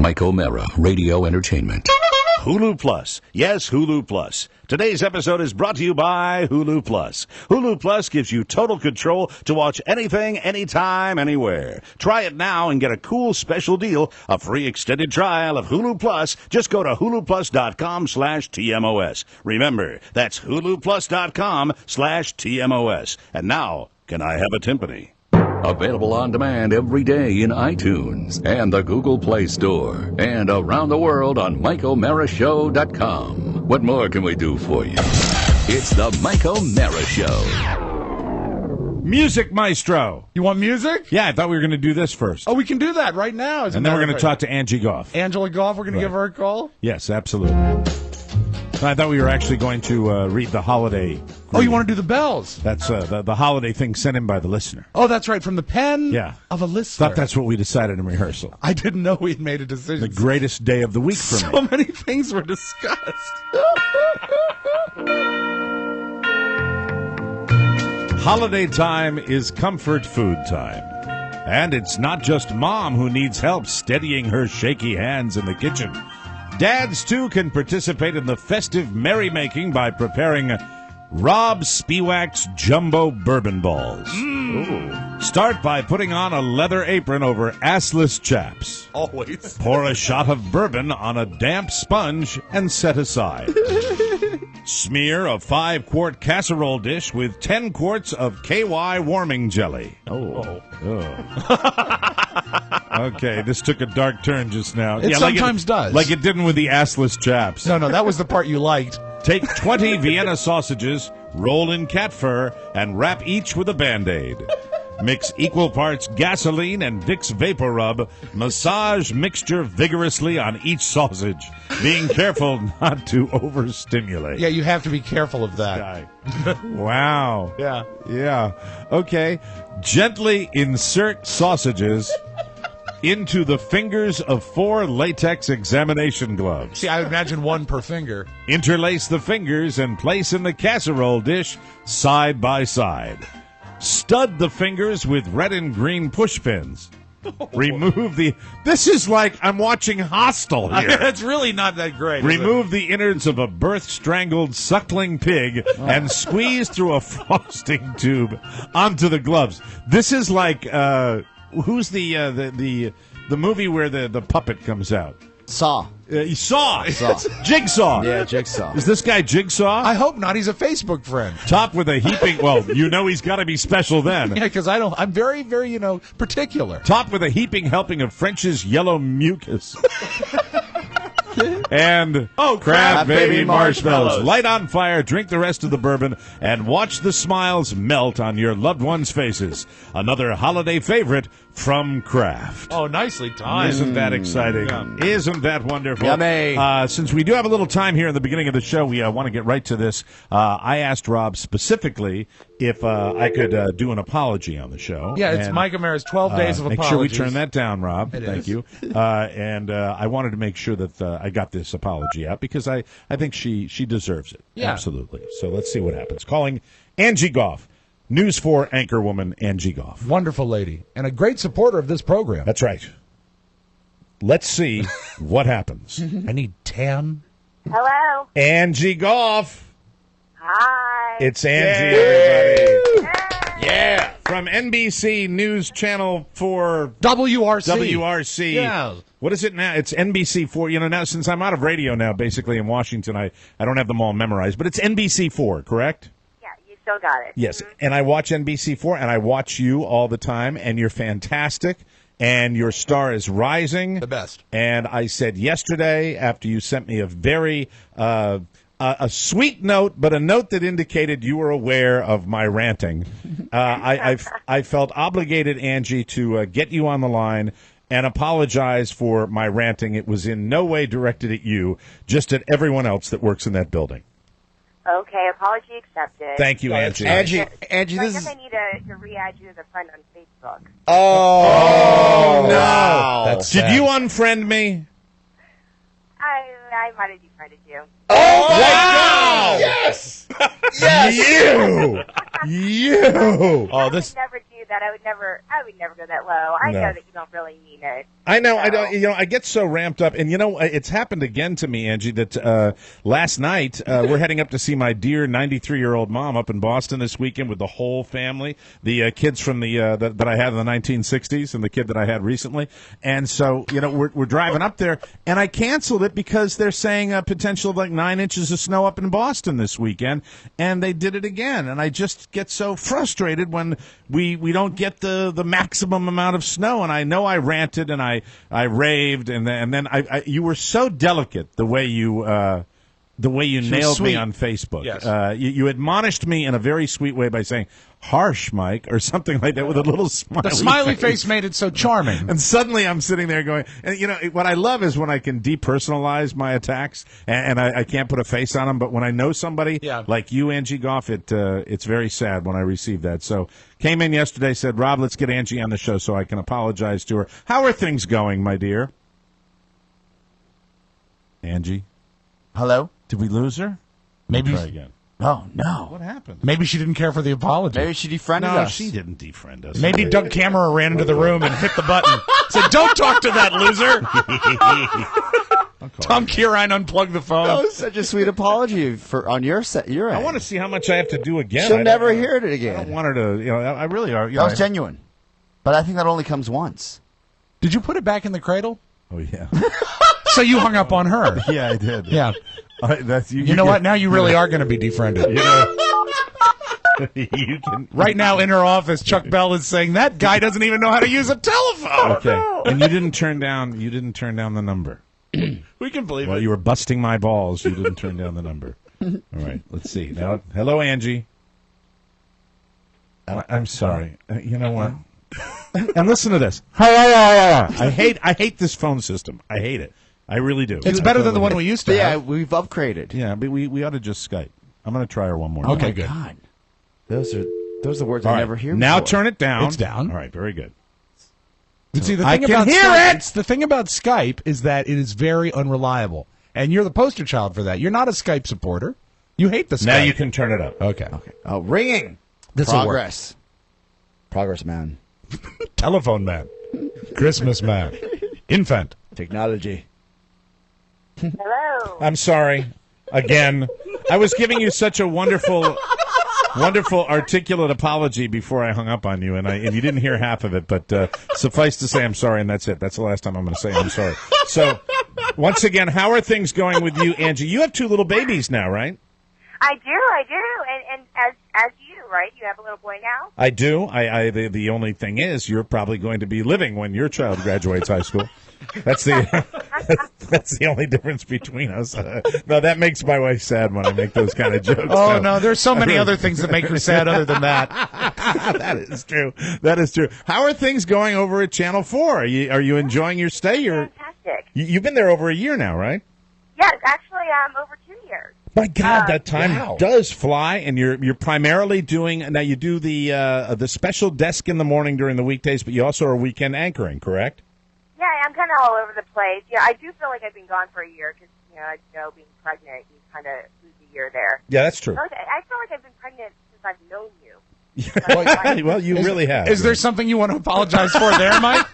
Mike O'Mara, Radio Entertainment. Hulu Plus. Yes, Hulu Plus. Today's episode is brought to you by Hulu Plus. Hulu Plus gives you total control to watch anything, anytime, anywhere. Try it now and get a cool special deal, a free extended trial of Hulu Plus. Just go to huluplus.com/TMOS. Remember, that's huluplus.com/TMOS. And now, can I have a timpani? Available on demand every day in iTunes and the Google Play Store and around the world on MikeO'MaraShow.com. What more can we do for you? It's the Mike O'Mara Show. Music Maestro. You want music? Yeah, I thought we were going to do this first. Oh, we can do that right now. And then we're going to talk to Angie Goff. Angela Goff, we're going to give her a call? Yes, absolutely. I thought we were actually going to read the holiday. Oh, you want to do the bells? That's the holiday thing sent in by the listener. Oh, that's right, from the pen of a listener. Thought that's what we decided in rehearsal. I didn't know we had made a decision. The greatest day of the week for me. So many things were discussed. Holiday time is comfort food time. And it's not just Mom who needs help steadying her shaky hands in the kitchen. Dads, too, can participate in the festive merrymaking by preparing Rob Spiewak's Jumbo Bourbon Balls. Start by putting on a leather apron over assless chaps. Always. Pour a shot of bourbon on a damp sponge and set aside. Smear a 5-quart casserole dish with 10 quarts of KY warming jelly. Oh. Okay, this took a dark turn just now. It sometimes does. Like it didn't with the assless chaps. No, that was the part you liked. Take 20 Vienna sausages, roll in cat fur, and wrap each with a Band-Aid. Mix equal parts gasoline and Vicks Vapor Rub. Massage mixture vigorously on each sausage, being careful not to overstimulate. Yeah, you have to be careful of that. Wow. Yeah. Okay. Gently insert sausages into the fingers of 4 latex examination gloves. See, I imagine one per finger. Interlace the fingers and place in the casserole dish side by side. Stud the fingers with red and green push pins. Remove the... This is like I'm watching Hostel here. It's really not that great. Remove the innards of a birth-strangled suckling pig and squeeze through a frosting tube onto the gloves. This is like... who's the movie where the puppet comes out? Saw. Saw. Jigsaw. Yeah, Jigsaw. Is this guy Jigsaw? I hope not. He's a Facebook friend. Topped with a heaping... Well, he's got to be special then. Yeah, because I'm very, very, particular. Topped with a heaping helping of French's yellow mucus. And crab baby marshmallows. Light on fire, drink the rest of the bourbon, and watch the smiles melt on your loved ones' faces. Another holiday favorite from Kraft. Oh, nicely timed. Isn't that exciting? Yeah. Isn't that wonderful? Yummy. Since we do have a little time here in the beginning of the show, we want to get right to this. I asked Rob specifically if I could do an apology on the show. Yeah, it's Mike O'Mara's 12 days of apologies. Make sure we turn that down, Rob. Thank you. And I wanted to make sure that I got this apology out because I think she deserves it. Yeah. Absolutely. So let's see what happens. Calling Angie Goff. News 4 anchorwoman Angie Goff. Wonderful lady. And a great supporter of this program. That's right. Let's see what happens. I need 10. Hello. Angie Goff. Hi. It's Angie, everybody. Yeah. From NBC News Channel 4. WRC. Yeah. What is it now? It's NBC4. Now since I'm out of radio now, basically in Washington, I don't have them all memorized. But it's NBC4, correct? Still got it. Yes, and I watch NBC4, and I watch you all the time, and you're fantastic, and your star is rising. The best. And I said yesterday, after you sent me a very a sweet note, but a note that indicated you were aware of my ranting, I felt obligated, Angie, to get you on the line and apologize for my ranting. It was in no way directed at you, just at everyone else that works in that building. Okay, apology accepted. Thank you, Angie. Angie, I this guess is... I need to re-add you as a friend on Facebook. Oh, no. That's Did sad. you unfriend me? I might have defriended you. Oh, wow! Yes! You! I would never do that. I would never go that low. I know that you don't really mean it. I know. So. I don't. I get so ramped up, and it's happened again to me, Angie. That last night we're heading up to see my dear 93-year-old mom up in Boston this weekend with the whole family, the kids from the that I had in the 1960s, and the kid that I had recently. And so, we're driving up there, and I canceled it because they're saying a potential of like 9 inches of snow up in Boston this weekend, and they did it again. And I just get so frustrated when we don't get the maximum amount of snow. And I know I ranted and I raved, and then you were so delicate the way you nailed me on Facebook. Yes. You admonished me in a very sweet way by saying, "Harsh, Mike," or something like that with a little smiley The smiley face made it so charming. And suddenly I'm sitting there going, and what I love is when I can depersonalize my attacks, and I can't put a face on them. But when I know somebody like you, Angie Goff, it's very sad when I receive that. So came in yesterday, said, "Rob, let's get Angie on the show so I can apologize to her." How are things going, my dear? Angie? Hello? Did we lose her? Maybe. Try again. Oh, no. What happened? Maybe she didn't care for the apology. Maybe she defriended No, us. she didn't defriend us. Maybe Doug Kammerer ran into the room and hit the button. Said, "Don't talk to that loser." Tom Kierine unplugged the phone. That was such a sweet apology on your end. I want to see how much I have to do again. She'll I never don't- hear it I again. don't want her to, I really are. That was genuine. But I think that only comes once. Did you put it back in the cradle? Oh, yeah. So you hung up on her. Yeah, I did. Yeah. That's You know what? Now you really are going to be defriended. You can. Right now in her office, Chuck Bell is saying that guy doesn't even know how to use a telephone. Okay. And you didn't turn down the number. We can believe While it. you were busting my balls, you didn't turn down the number. All right, let's see. Now, hello, Angie. I'm sorry. You know what? And listen to this. I hate this phone system. I hate it. I really do. It's better than the one we used to Yeah, have. we've upgraded. Yeah, but we ought to just Skype. I'm going to try her one more time. Okay, good. God. Those are the words All I right, never hear now before. turn it down. It's down. All right, very good. See, the I thing can about hear Skype, it! The thing about Skype is that it is very unreliable, and you're the poster child for that. You're not a Skype supporter. You hate the Skype. Now you can turn it up. Okay. Oh, ringing. This'll work. Progress. Progress, man. Telephone man, Christmas man, infant. Technology. Hello. I'm sorry. Again, I was giving you such a wonderful, articulate apology before I hung up on you, and you didn't hear half of it. But suffice to say, I'm sorry, and that's it. That's the last time I'm going to say I'm sorry. So, once again, how are things going with you, Angie? You have 2 little babies now, right? I do, and as you, right? You have a little boy now. I do. The only thing is, you're probably going to be living when your child graduates high school. That's the only difference between us. No, that makes my wife sad when I make those kind of jokes. Oh no, there's so many other things that make her sad other than that. That is true. That is true. How are things going over at Channel 4? Are you enjoying your stay? Fantastic. You've been there over a year now, right? Yes, actually, over 2 years. My God, that time does fly, and you're primarily doing now. You do the special desk in the morning during the weekdays, but you also are weekend anchoring, correct? Yeah, I'm kind of all over the place. Yeah, I do feel like I've been gone for a year because, being pregnant, you kind of lose a year there. Yeah, that's true. I feel like I've been pregnant since I've known you. Well, you really have. Is there something you want to apologize for there, Mike?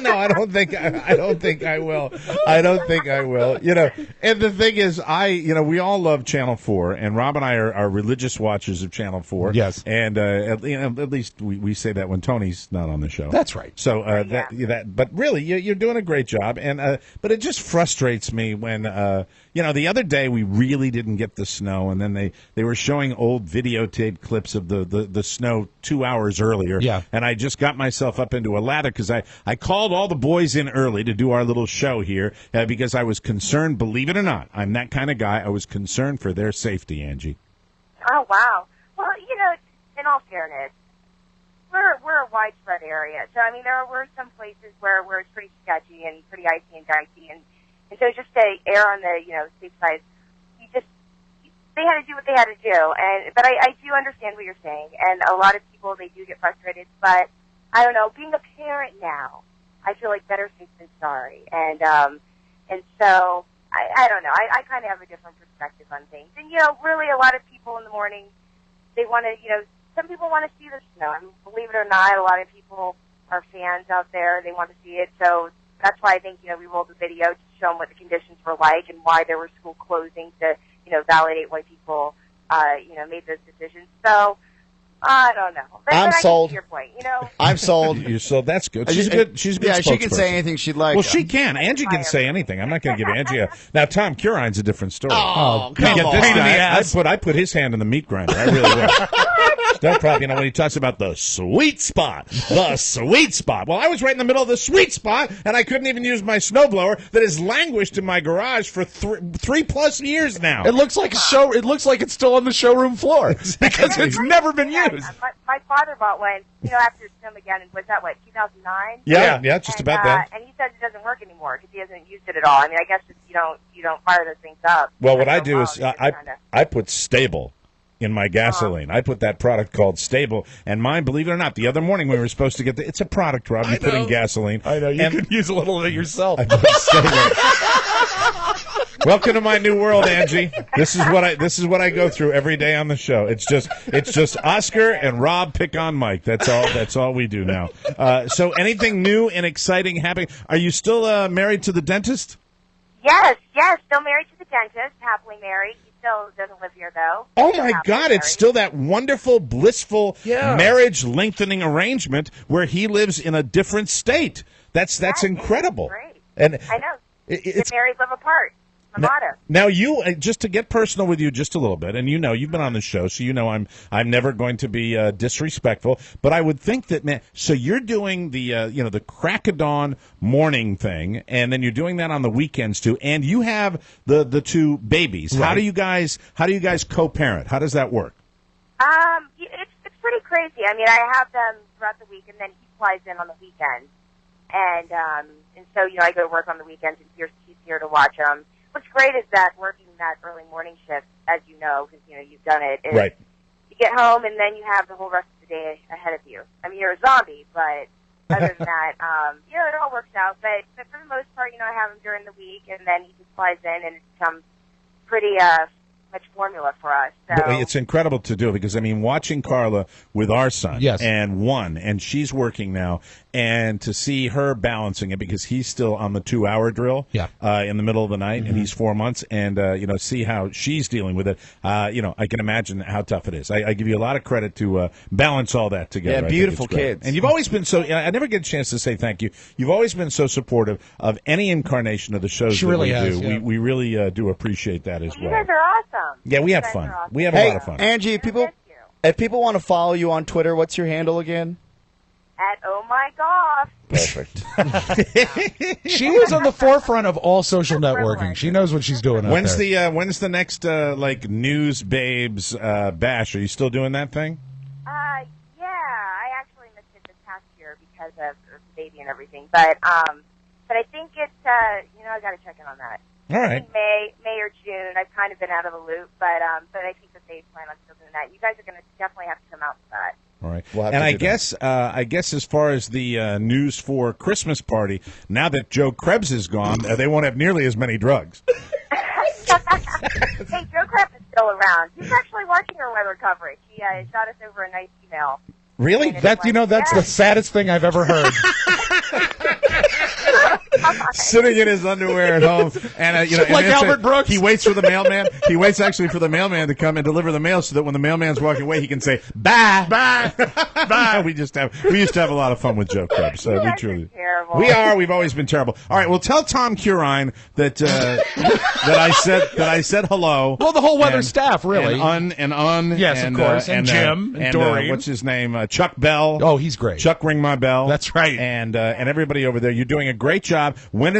No, I don't think I will. I don't think I will. And the thing is, we all love Channel 4, and Rob and I are religious watchers of Channel 4. Yes. And at least we say that when Tony's not on the show. That's right. So but really, you're doing a great job, and but it just frustrates me when the other day we really didn't get the snow, and then they were showing old videotape clips of the snow 2 hours earlier. Yeah. And I just got myself up into a ladder because I called all the boys in early to do our little show here because I was concerned. Believe it or not, I'm that kind of guy. I was concerned for their safety, Angie. Oh, wow. Well, in all fairness, we're a widespread area. So, I mean, there were some places where it's pretty sketchy and pretty icy and dicey. And so just to err on the, safe side, they had to do what they had to do. But I do understand what you're saying. And a lot of people, they do get frustrated. But I don't know, being a parent now, I feel like better safe than sorry. And so I don't know. I kind of have a different perspective on things. And, really a lot of people in the morning, they want to, some people want to see the snow. I mean, believe it or not, a lot of people our fans out there. They want to see it. So that's why I think, we rolled the video to show them what the conditions were like and why there were school closings to, validate why people, made those decisions. So, I don't know. But I'm I sold. Get your point, I'm sold. You're sold. That's good. She's a good. She's a good. Yeah, she can spokesperson. say anything she'd like. Well, she can. Angie can say anything. I'm not going to give Angie a. Now, Tom Curine's a different story. Oh, Get come this on. guy. I put his hand in the meat grinder. I really will. No problem. When he talks about the sweet spot. Well, I was right in the middle of the sweet spot, and I couldn't even use my snowblower that has languished in my garage for 3+ years now. It looks like It looks like it's still on the showroom floor because it's never been used. My father bought one, after Snowmageddon. Was that 2009? Yeah, just about that. And he says it doesn't work anymore because he hasn't used it at all. I mean, I guess you don't fire those things up. Well, what I do is I put Stable in my gasoline. I put that product called Stable, and mine, believe it or not, the other morning we were supposed to get it's a product, Rob. You put in gasoline. I know. You could use a little of it yourself. I put Stable. Welcome to my new world, Angie. This is what I go through every day on the show. It's just Oscar and Rob pick on Mike. That's all we do now. So anything new and exciting happening? Are you still married to the dentist? Yes, still married to the dentist, happily married. He still doesn't live here, though. Oh, my God, it's still that wonderful, blissful marriage-lengthening arrangement where he lives in a different state. That's incredible. Great. And I know. It's Get married, live apart. Now you, just to get personal with you just a little bit, and you've been on the show, so I'm never going to be disrespectful, but I would think that, man, so you're doing the the crack of dawn morning thing, and then you're doing that on the weekends too, and you have the two babies. Right. How do you guys co-parent? How does that work? It's pretty crazy. I mean, I have them throughout the week, and then he flies in on the weekends, and so I go to work on the weekends, and he's here to watch them. What's great is that working that early morning shift, as you know, because you've done it. Right. You get home and then you have the whole rest of the day ahead of you. I mean, you're a zombie, but other than that, it all works out. But for the most part, I have him during the week, and then he just flies in, and it becomes pretty much formula for us. So it's incredible to do because watching Carla with our son, yes, and she's working now, and to see her balancing it because he's still on the 2-hour drill, in the middle of the night, and he's 4 months, and see how she's dealing with it. I can imagine how tough it is. I give you a lot of credit to balance all that together. Yeah, beautiful kids. And you've always been so. I never get a chance to say thank you. You've always been so supportive of any incarnation of the shows that we do. Yeah. We really do appreciate that as well. You guys are awesome. Yeah, we have fun. Awesome. We have a lot of fun. Angie, if people want to follow you on Twitter, what's your handle again? At Oh My Gosh. Perfect. She was on the forefront of all social networking. She knows what she's doing. When's the next News Babes bash? Are you still doing that thing? Yeah, I actually missed it this past year because of the baby and everything. But I think it's I got to check in on that. All right. I think May or June. I've kind of been out of the loop, but I think that they plan on still doing that. You guys are going to definitely have to come out for that. All right. And I guess as far as the News 4 Christmas party, now that Joe Krebs is gone, they won't have nearly as many drugs. Hey, Joe Krebs is still around. He's actually watching our weather coverage. He shot us over a nice email. Really? That's the saddest thing I've ever heard. Sitting in his underwear at home, and like Albert Brooks. He waits for the mailman. He waits actually for the mailman to come and deliver the mail, so that when the mailman's walking away, he can say bye, bye, bye. We used to have a lot of fun with Joe Krebs. We truly, terrible. we are. We've always been terrible. All right, well, tell Tom Curine that I said hello. Well, the whole weather staff, really. Yes, of course, and Jim and Doreen. What's his name? Chuck Bell. Oh, he's great. Chuck, ring my bell. That's right. And everybody over there, you're doing a great job. When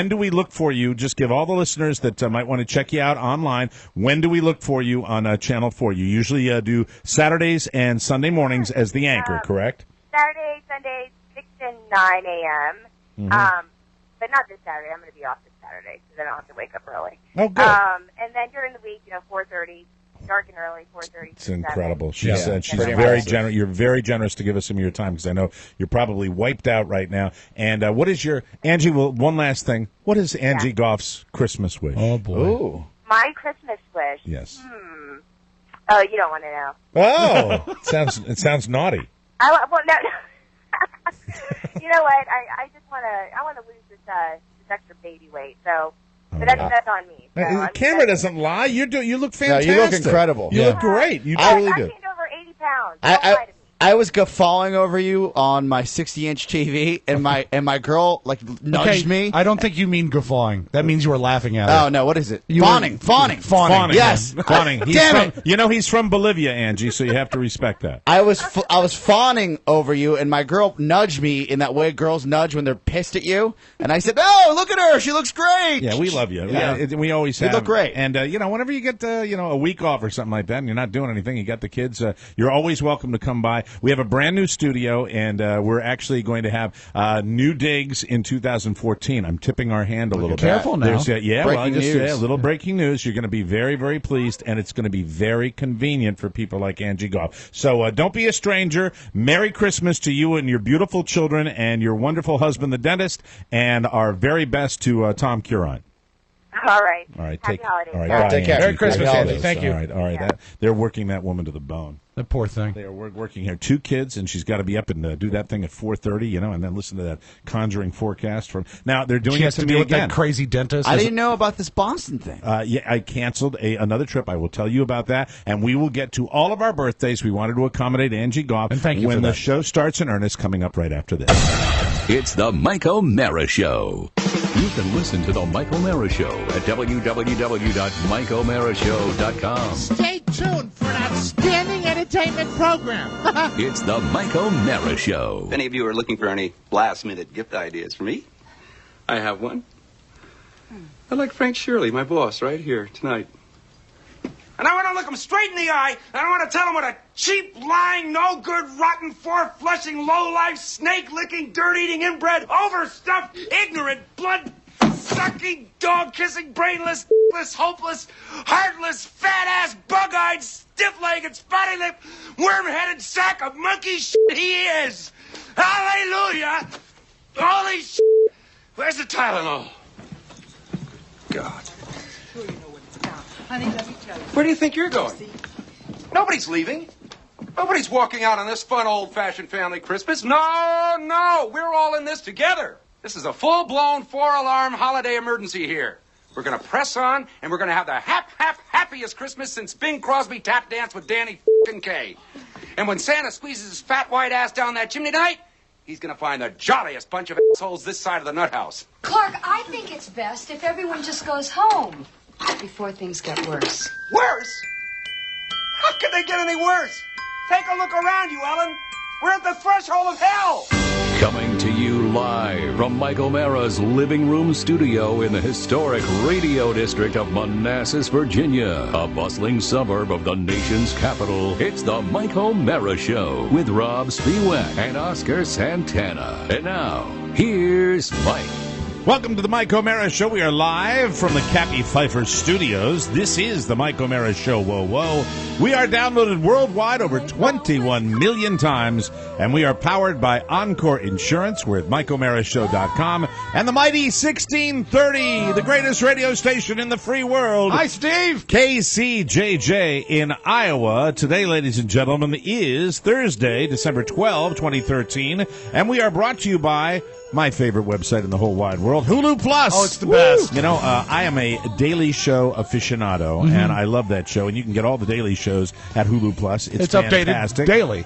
do we look for you? Just give all the listeners that might want to check you out online. When do we look for you on Channel 4? You usually do Saturdays and Sunday mornings as the anchor, correct? Saturday, Sunday, 6 and 9 a.m. But not this Saturday. I'm going to be off this Saturday, so I don't have to wake up early. Oh, good. And then during the week, 4:30. Dark and early, 4:30. It's incredible. She's She's very generous. You're very generous to give us some of your time because I know you're probably wiped out right now. And what is your Angie? Well, one last thing. What is Angie Goff's Christmas wish? Oh boy. Ooh. My Christmas wish. Yes. Oh, you don't want to know. Oh, it sounds naughty. No. you know what? I just want to lose this extra baby weight. So, but that's on me. So, The camera doesn't lie. You look fantastic. No, you look incredible. You look great. You truly I do. gained over 80 pounds. Don't lie to me. I was guffawing over you on my 60-inch TV, and my girl nudged me. I don't think you mean guffawing. That means you were laughing at her. Oh no, what is it? Fawning. Yes. Fawning. Damn it. You know he's from Bolivia, Angie, so you have to respect that. I was fawning over you, and my girl nudged me in that way girls nudge when they're pissed at you, and I said, "Oh, look at her, she looks great." Yeah, we love you. Yeah. We always have. You look great. And whenever you get a week off or something like that, and you're not doing anything, you got the kids. You're always welcome to come by. We have a brand new studio, and we're actually going to have new digs in 2014. I'm tipping our hand a little bit. Careful now. Breaking news. A little breaking news. You're going to be very, very pleased, and it's going to be very convenient for people like Angie Goff. So don't be a stranger. Merry Christmas to you and your beautiful children and your wonderful husband, the dentist, and our very best to Tom Curon. All right. Happy holidays. All right. All right, Bye, take care. Angie. Merry Christmas, Happy Angie. holidays. Thank you. All right. Yeah. They're working that woman to the bone. The poor thing. They are working here. 2 kids, and she's got to be up and do that thing at 4:30, and then listen to that conjuring forecast from. Now they're doing She it has to to me deal with again. that crazy dentist. I didn't know about this Boston thing. Yeah, I canceled another trip. I will tell you about that, and we will get to all of our birthdays. We wanted to accommodate Angie Goff, And thank you when for the that. show starts in earnest. Coming up right after this. It's the Mike O'Mara Show. You can listen to the Mike O'Mara Show at www.mikeomarashow.com. Stay tuned for an outstanding entertainment program. It's the Mike O'Mara Show. If any of you are looking for any last-minute gift ideas for me, I have one. I'd like Frank Shirley, my boss, right here tonight. And I want to look him straight in the eye, and I want to tell him what a cheap, lying, no-good, rotten, four-flushing, low-life, snake-licking, dirt-eating, inbred, overstuffed, ignorant, blood-sucking, dog-kissing, brainless, hopeless, heartless, fat-ass, bug-eyed, stiff-legged, spotty-lipped, worm-headed sack of monkey shit he is. Hallelujah! Holy shit! Where's the Tylenol? God. Honey, let me tell you. Where do you think you're going? Nobody's leaving. Nobody's walking out on this fun, old-fashioned family Christmas. No, we're all in this together. This is a full-blown, 4-alarm holiday emergency here. We're going to press on, and we're going to have the happiest Christmas since Bing Crosby tap danced with Danny f***ing Kaye. And when Santa squeezes his fat white ass down that chimney tonight, he's going to find the jolliest bunch of assholes this side of the nut house. Clark, I think it's best if everyone just goes home before things get worse. Worse? How could they get any worse? Take a look around you, Ellen. We're at the threshold of hell. Coming to you live from Mike O'Mara's living room studio in the historic radio district of Manassas, Virginia, a bustling suburb of the nation's capital. It's the Mike O'Mara Show with Rob Spiewak and Oscar Santana. And now, here's Mike. Welcome to the Mike O'Mara Show. We are live from the Cappy Pfeiffer Studios. This is the Mike O'Mara Show. Whoa, whoa. We are downloaded worldwide over 21 million times, and we are powered by Encore Insurance. We're at MikeO'MaraShow.com and the mighty 1630, the greatest radio station in the free world. Hi, Steve. KCJJ in Iowa. Today, ladies and gentlemen, is Thursday, December 12, 2013, and we are brought to you by my favorite website in the whole wide world, Hulu Plus. Oh, it's the best. You know, I am a Daily Show aficionado, and I love that show. And you can get all the Daily shows at Hulu Plus. It's fantastic. Updated daily.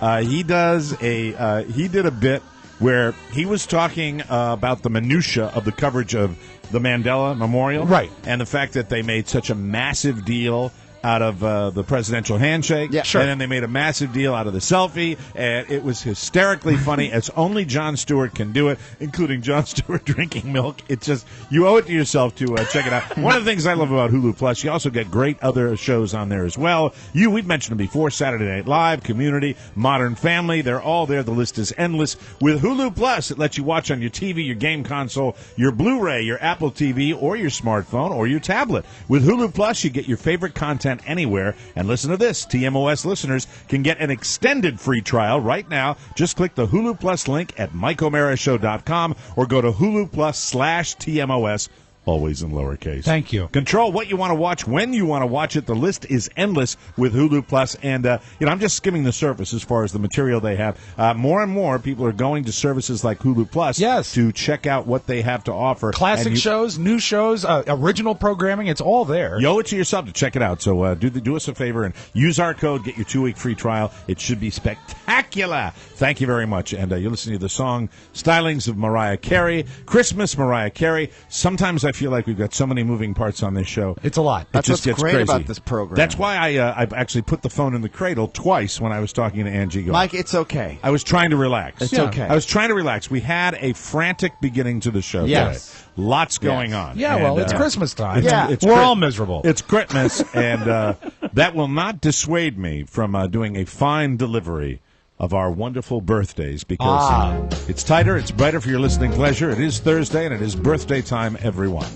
He did a bit where he was talking about the minutia of the coverage of the Mandela Memorial, Right. and the fact that they made such a massive deal out of the presidential handshake. Yeah, sure. And then they made a massive deal out of the selfie, and it was hysterically funny, as only Jon Stewart can do it, including Jon Stewart drinking milk. It's just, you owe it to yourself to check it out. One of the things I love about Hulu Plus, you also get great other shows on there as well. We've mentioned them before, Saturday Night Live, Community, Modern Family, they're all there. The list is endless. With Hulu Plus, it lets you watch on your TV, your game console, your Blu-ray, your Apple TV, or your smartphone, or your tablet. With Hulu Plus, you get your favorite content anywhere. And listen to this, TMOS listeners can get an extended free trial right now. Just click the Hulu Plus link at MikeO'MaraShow.com or go to Hulu Plus /TMOS always in lowercase. Thank you. Control what you want to watch, when you want to watch it. The list is endless with Hulu Plus, and I'm just skimming the surface as far as the material they have. More and more people are going to services like Hulu Plus to check out what they have to offer. Classic shows, new shows, original programming, it's all there. You owe it to yourself to check it out. So do us a favor and use our code, get your 2-week free trial. It should be spectacular. Thank you very much. And you're listening to the song Stylings of Mariah Carey, Christmas Mariah Carey. Sometimes I feel like we've got so many moving parts on this show. It's a lot. That's what's gets great crazy about this program. That's why I've actually put the phone in the cradle twice when I was talking to Angie Gold. Mike, it's okay. I was trying to relax. It's okay. I was trying to relax. We had a frantic beginning to the show today. Lots going on. Yeah, and, well, it's Christmas time. We're all miserable. It's Christmas, and that will not dissuade me from doing a fine delivery of our wonderful birthdays, because it's tighter, it's brighter for your listening pleasure. It is Thursday, and it is birthday time, everyone.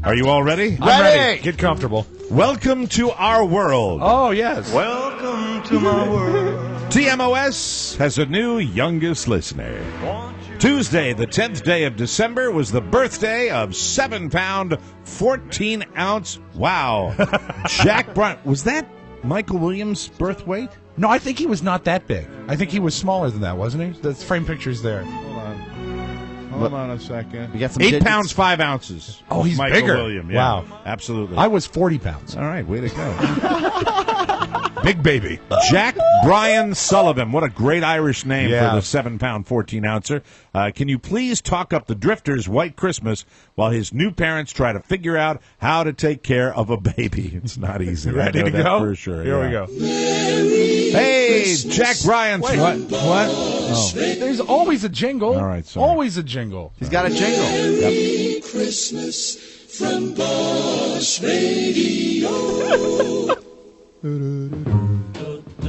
Are you all ready? I'm ready. Get comfortable. Welcome to our world. Oh, yes. Welcome to my world. TMOS has a new youngest listener. Tuesday, the 10th day of December, was the birthday of 7-pound, 14-ounce. Wow. Jack Bryant. Was that Michael Williams' birth weight? No, I think he was not that big. I think he was smaller than that, wasn't he? The frame picture's there. Hold on a second. We got some 8 pounds, 5 ounces. Oh, he's Michael bigger. Williams. Yeah, Wow. absolutely. I was 40 pounds. All right, way to go. Big baby. Jack Bryan Sullivan. What a great Irish name Yeah. for the 7-pound, 14-ouncer. Can you please talk up the Drifters' White Christmas while his new parents try to figure out how to take care of a baby? It's not easy. Ready I know to that go? For sure. Here yeah. we go. Hey, Jack Bryan. What? Oh. There's always a jingle. All right, sorry. Always a jingle. He's got a jingle. Merry Christmas from Boss Radio.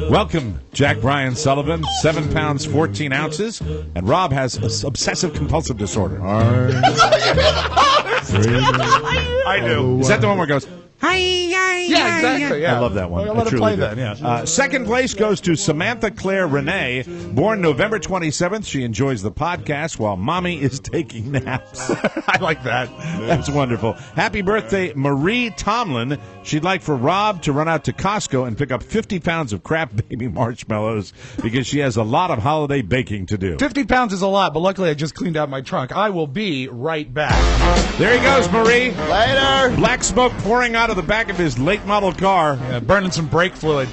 Welcome, Jack Bryan Sullivan, 7 pounds, 14 ounces, and Rob has obsessive-compulsive disorder. I do. Is that the one where it goes, hi, Yeah, exactly. Yeah. I love that one. Well, let I it truly play do. then, yeah. Second place goes to Samantha Claire Renee, born November 27th. She enjoys the podcast while mommy is taking naps. I like that. That's wonderful. Happy birthday, Marie Tomlin. She'd like for Rob to run out to Costco and pick up 50 pounds of Kraft Baby marshmallows because she has a lot of holiday baking to do. 50 pounds is a lot, but luckily I just cleaned out my trunk. I will be right back. There he goes, Marie. Later. Black smoke pouring out of the back of his late model car. Burning some brake fluid.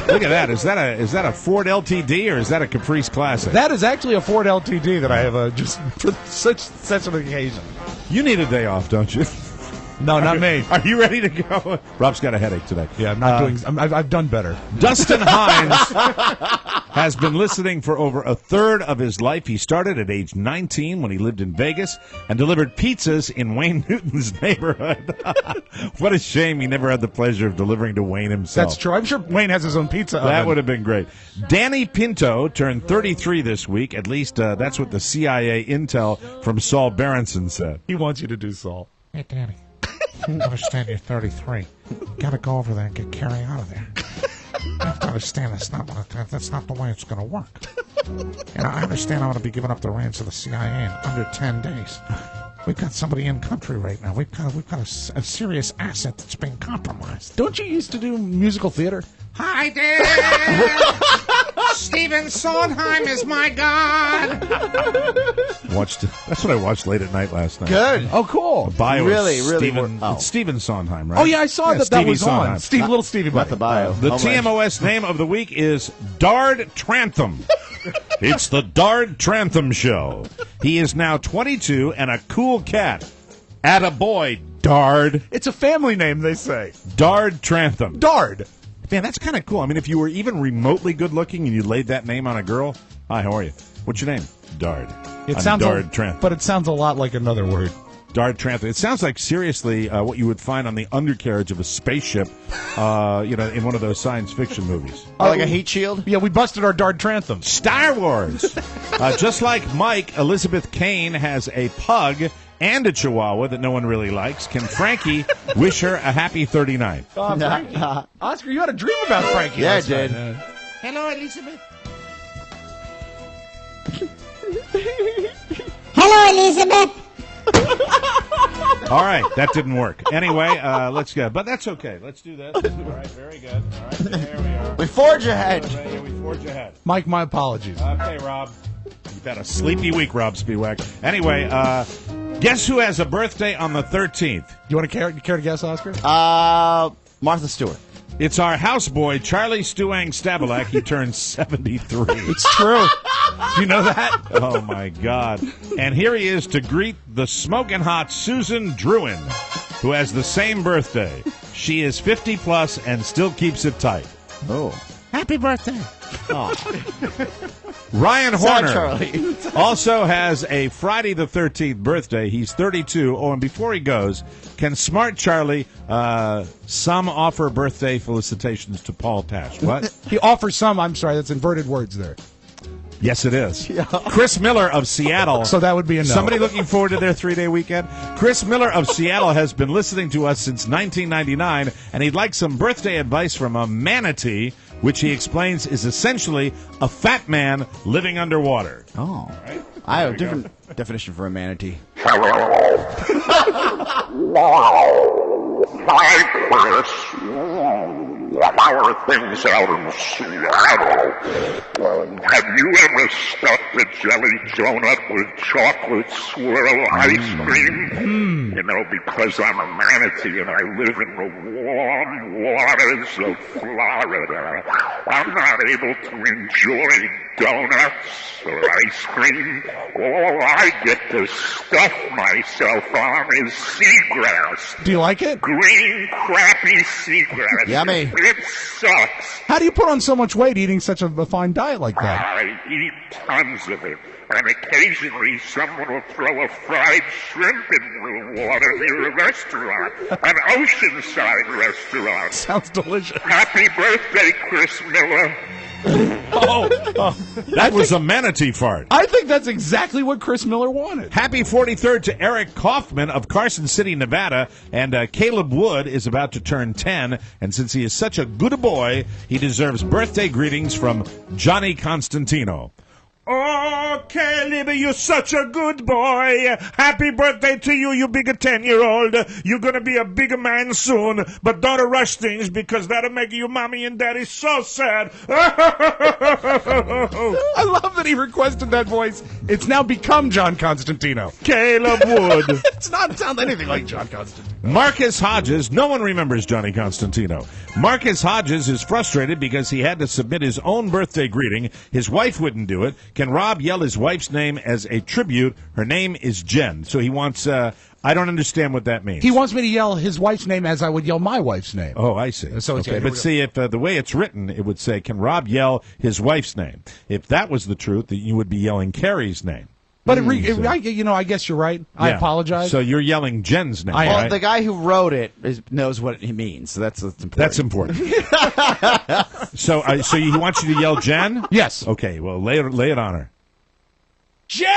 Look at that. Is that a Ford LTD or is that a Caprice Classic? That is actually a Ford LTD that I have just for such an occasion. You need a day off, don't you? No, not me. Are you ready to go? Rob's got a headache today. Yeah, I'm not doing. I've done better. Dustin Hines has been listening for over a third of his life. He started at age 19 when he lived in Vegas and delivered pizzas in Wayne Newton's neighborhood. What a shame he never had the pleasure of delivering to Wayne himself. That's true. I'm sure Wayne has his own pizza oven. That would have been great. Danny Pinto turned 33 this week. At least that's what the CIA intel from Saul Berenson said. He wants you to do Saul. Hey, Danny. I understand you're 33. Gotta go over there and get Carrie out of there. You have to understand that's not the way it's gonna work. I understand I'm gonna be giving up the reins to the CIA in under 10 days. We've got somebody in country right now. We've got a serious asset that's being compromised. Don't you used to do musical theater? Hi there! Stephen Sondheim is my god! That's what I watched late at night last night. Good. Oh, cool. Bio Really, is really Stephen, wor- oh. It's Stephen Sondheim, right? Oh, yeah, I saw that Stevie was Sondheim. on. Little Stevie Not the bio. The How much? TMOS name of the week is Dard Trantham. It's the Dard Trantham Show. He is now 22 and a cool cat. Attaboy, Dard. It's a family name, they say. Dard Trantham. Dard. Man, that's kind of cool. I mean, if you were even remotely good looking and you laid that name on a girl, hi, how are you? What's your name? Dard. It I'm sounds Dard Trantham. but it sounds a lot like another word. Dard Trantham. It sounds like seriously what you would find on the undercarriage of a spaceship, in one of those science fiction movies. Oh, like a heat shield? Yeah, we busted our Dard Trantham. Star Wars. Just like Mike, Elizabeth Kane has a pug and a chihuahua that no one really likes. Can Frankie wish her a happy 39th? Oh, Frankie. Oscar, you had a dream about Frankie. Yeah, I last did. night. Hello, Elizabeth. Hello, Elizabeth. All right, that didn't work. Anyway, let's go. But that's okay. Let's do this. All right, very good. All right, there we are. We forge ahead. Yeah, we forge ahead. Mike, my apologies. Okay, Rob. You've had a sleepy week, Rob Spiewak. Anyway, guess who has a birthday on the 13th? You want to care to guess, Oscar? Martha Stewart. It's our houseboy, Charlie Stuang Stabalak. He turns 73. It's true. Do you know that? Oh, my God. And here he is to greet the smoking hot Susan Druin, who has the same birthday. She is 50 plus and still keeps it tight. Oh. Happy birthday. Ryan Sorry, Horner Charlie. also has a Friday the 13th birthday. He's 32. Oh, and before he goes, can Smart Charlie some offer birthday felicitations to Paul Tash? What? He offers some. I'm sorry, that's inverted words there. Yes, it is. Chris Miller of Seattle. So that would be a no. Somebody looking forward to their 3-day weekend? Chris Miller of Seattle has been listening to us since 1999, and he'd like some birthday advice from a manatee, which he explains is essentially a fat man living underwater. Oh. Right. I have a different definition for a manatee. Hi, Chris. How are things out in Seattle? Have you ever stuffed a jelly donut with chocolate swirl ice cream? You know, because I'm a manatee and I live in the warm waters of Florida, I'm not able to enjoy donuts or ice cream. All I get to stuff myself on is seagrass. Do you like it? Green, crappy seagrass. Yummy. It sucks. How do you put on so much weight eating such a fine diet like that? I eat tons of it. And occasionally someone will throw a fried shrimp in the water near a restaurant. An oceanside restaurant. Sounds delicious. Happy birthday, Chris Miller. That was a manatee fart. I think that's exactly what Chris Miller wanted. Happy 43rd to Eric Kaufman of Carson City, Nevada. And Caleb Wood is about to turn 10. And since he is such a good boy, he deserves birthday greetings from Johnny Constantino. Oh, Caleb, you're such a good boy. Happy birthday to you, you big 10-year-old. You're going to be a bigger man soon, but don't rush things because that'll make you mommy and daddy so sad. I love that he requested that voice. It's now become John Constantino. Caleb Wood. It's not sound anything like John Constantino. Marcus Hodges, no one remembers Johnny Constantino. Marcus Hodges is frustrated because he had to submit his own birthday greeting. His wife wouldn't do it. Can Rob yell his wife's name as a tribute? Her name is Jen. So he wants, I don't understand what that means. He wants me to yell his wife's name as I would yell my wife's name. Oh, I see. So it's okay, but see, if the way it's written, it would say, can Rob yell his wife's name? If that was the truth, then you would be yelling Carrie's name. But I guess you're right. I apologize. So you're yelling Jen's name. Well, right? the guy who wrote it knows what he means, so that's important. That's important. So he wants you to yell Jen? Yes. Okay, well, lay it on her. Jen!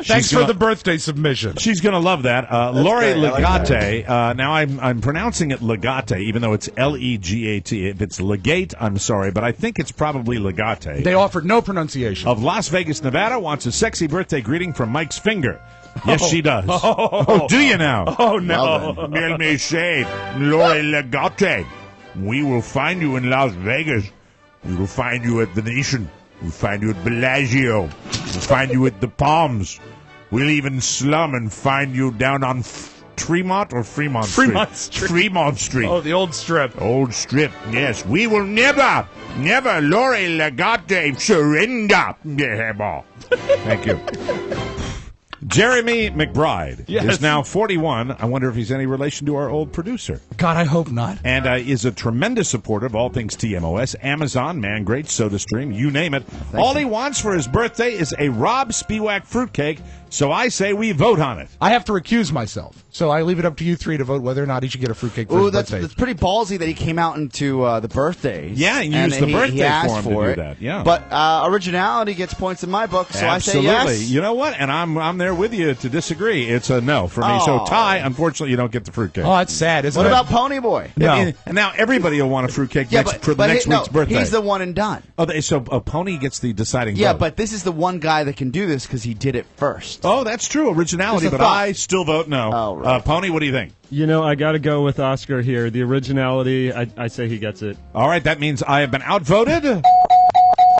Thanks for the birthday submission. She's going to love that. Lori Legate. Now, I'm pronouncing it Legate, even though it's Legate. If it's Legate, I'm sorry, but I think it's probably Legate. They offered no pronunciation. Of Las Vegas, Nevada, wants a sexy birthday greeting from Mike's finger. Yes, she does. Oh, do you now? Oh, no. Let me say, Lori Legate, we will find you in Las Vegas. We will find you at Venetian. We'll find you at Bellagio. We'll find you at the Palms. We'll even slum and find you down on Tremont or Fremont Street? Fremont Street. Fremont Street. Oh, the old strip. Old strip, yes. We will never, Lori Legate, surrender. Thank you. Jeremy McBride is now 41. I wonder if he's any relation to our old producer. God, I hope not. And is a tremendous supporter of all things TMOS, Amazon, Man Great, SodaStream, you name it. All he wants for his birthday is a Rob Spiewak fruitcake, so I say we vote on it. I have to recuse myself, so I leave it up to you three to vote whether or not he should get a fruitcake for his birthday. That's pretty ballsy that he came out into the birthdays. Yeah, and used the birthday for him to do that. Yeah. But originality gets points in my book, so Absolutely. I say yes. You know what? And I'm there there with you to disagree. It's a no for me. So, Ty, unfortunately, you don't get the fruitcake. Oh, that's sad, isn't What it? about Pony Boy? No. And now everybody will want a fruitcake for the next week's birthday. He's the one and done. So Pony gets the deciding Yeah, vote. but this is the one guy that can do this because he did it first. Oh, that's true. Originality, Just a but thought. I still vote no. Oh, right. Pony, what do you think? You know, I got to go with Oscar here. The originality, I say he gets it. All right, that means I have been outvoted.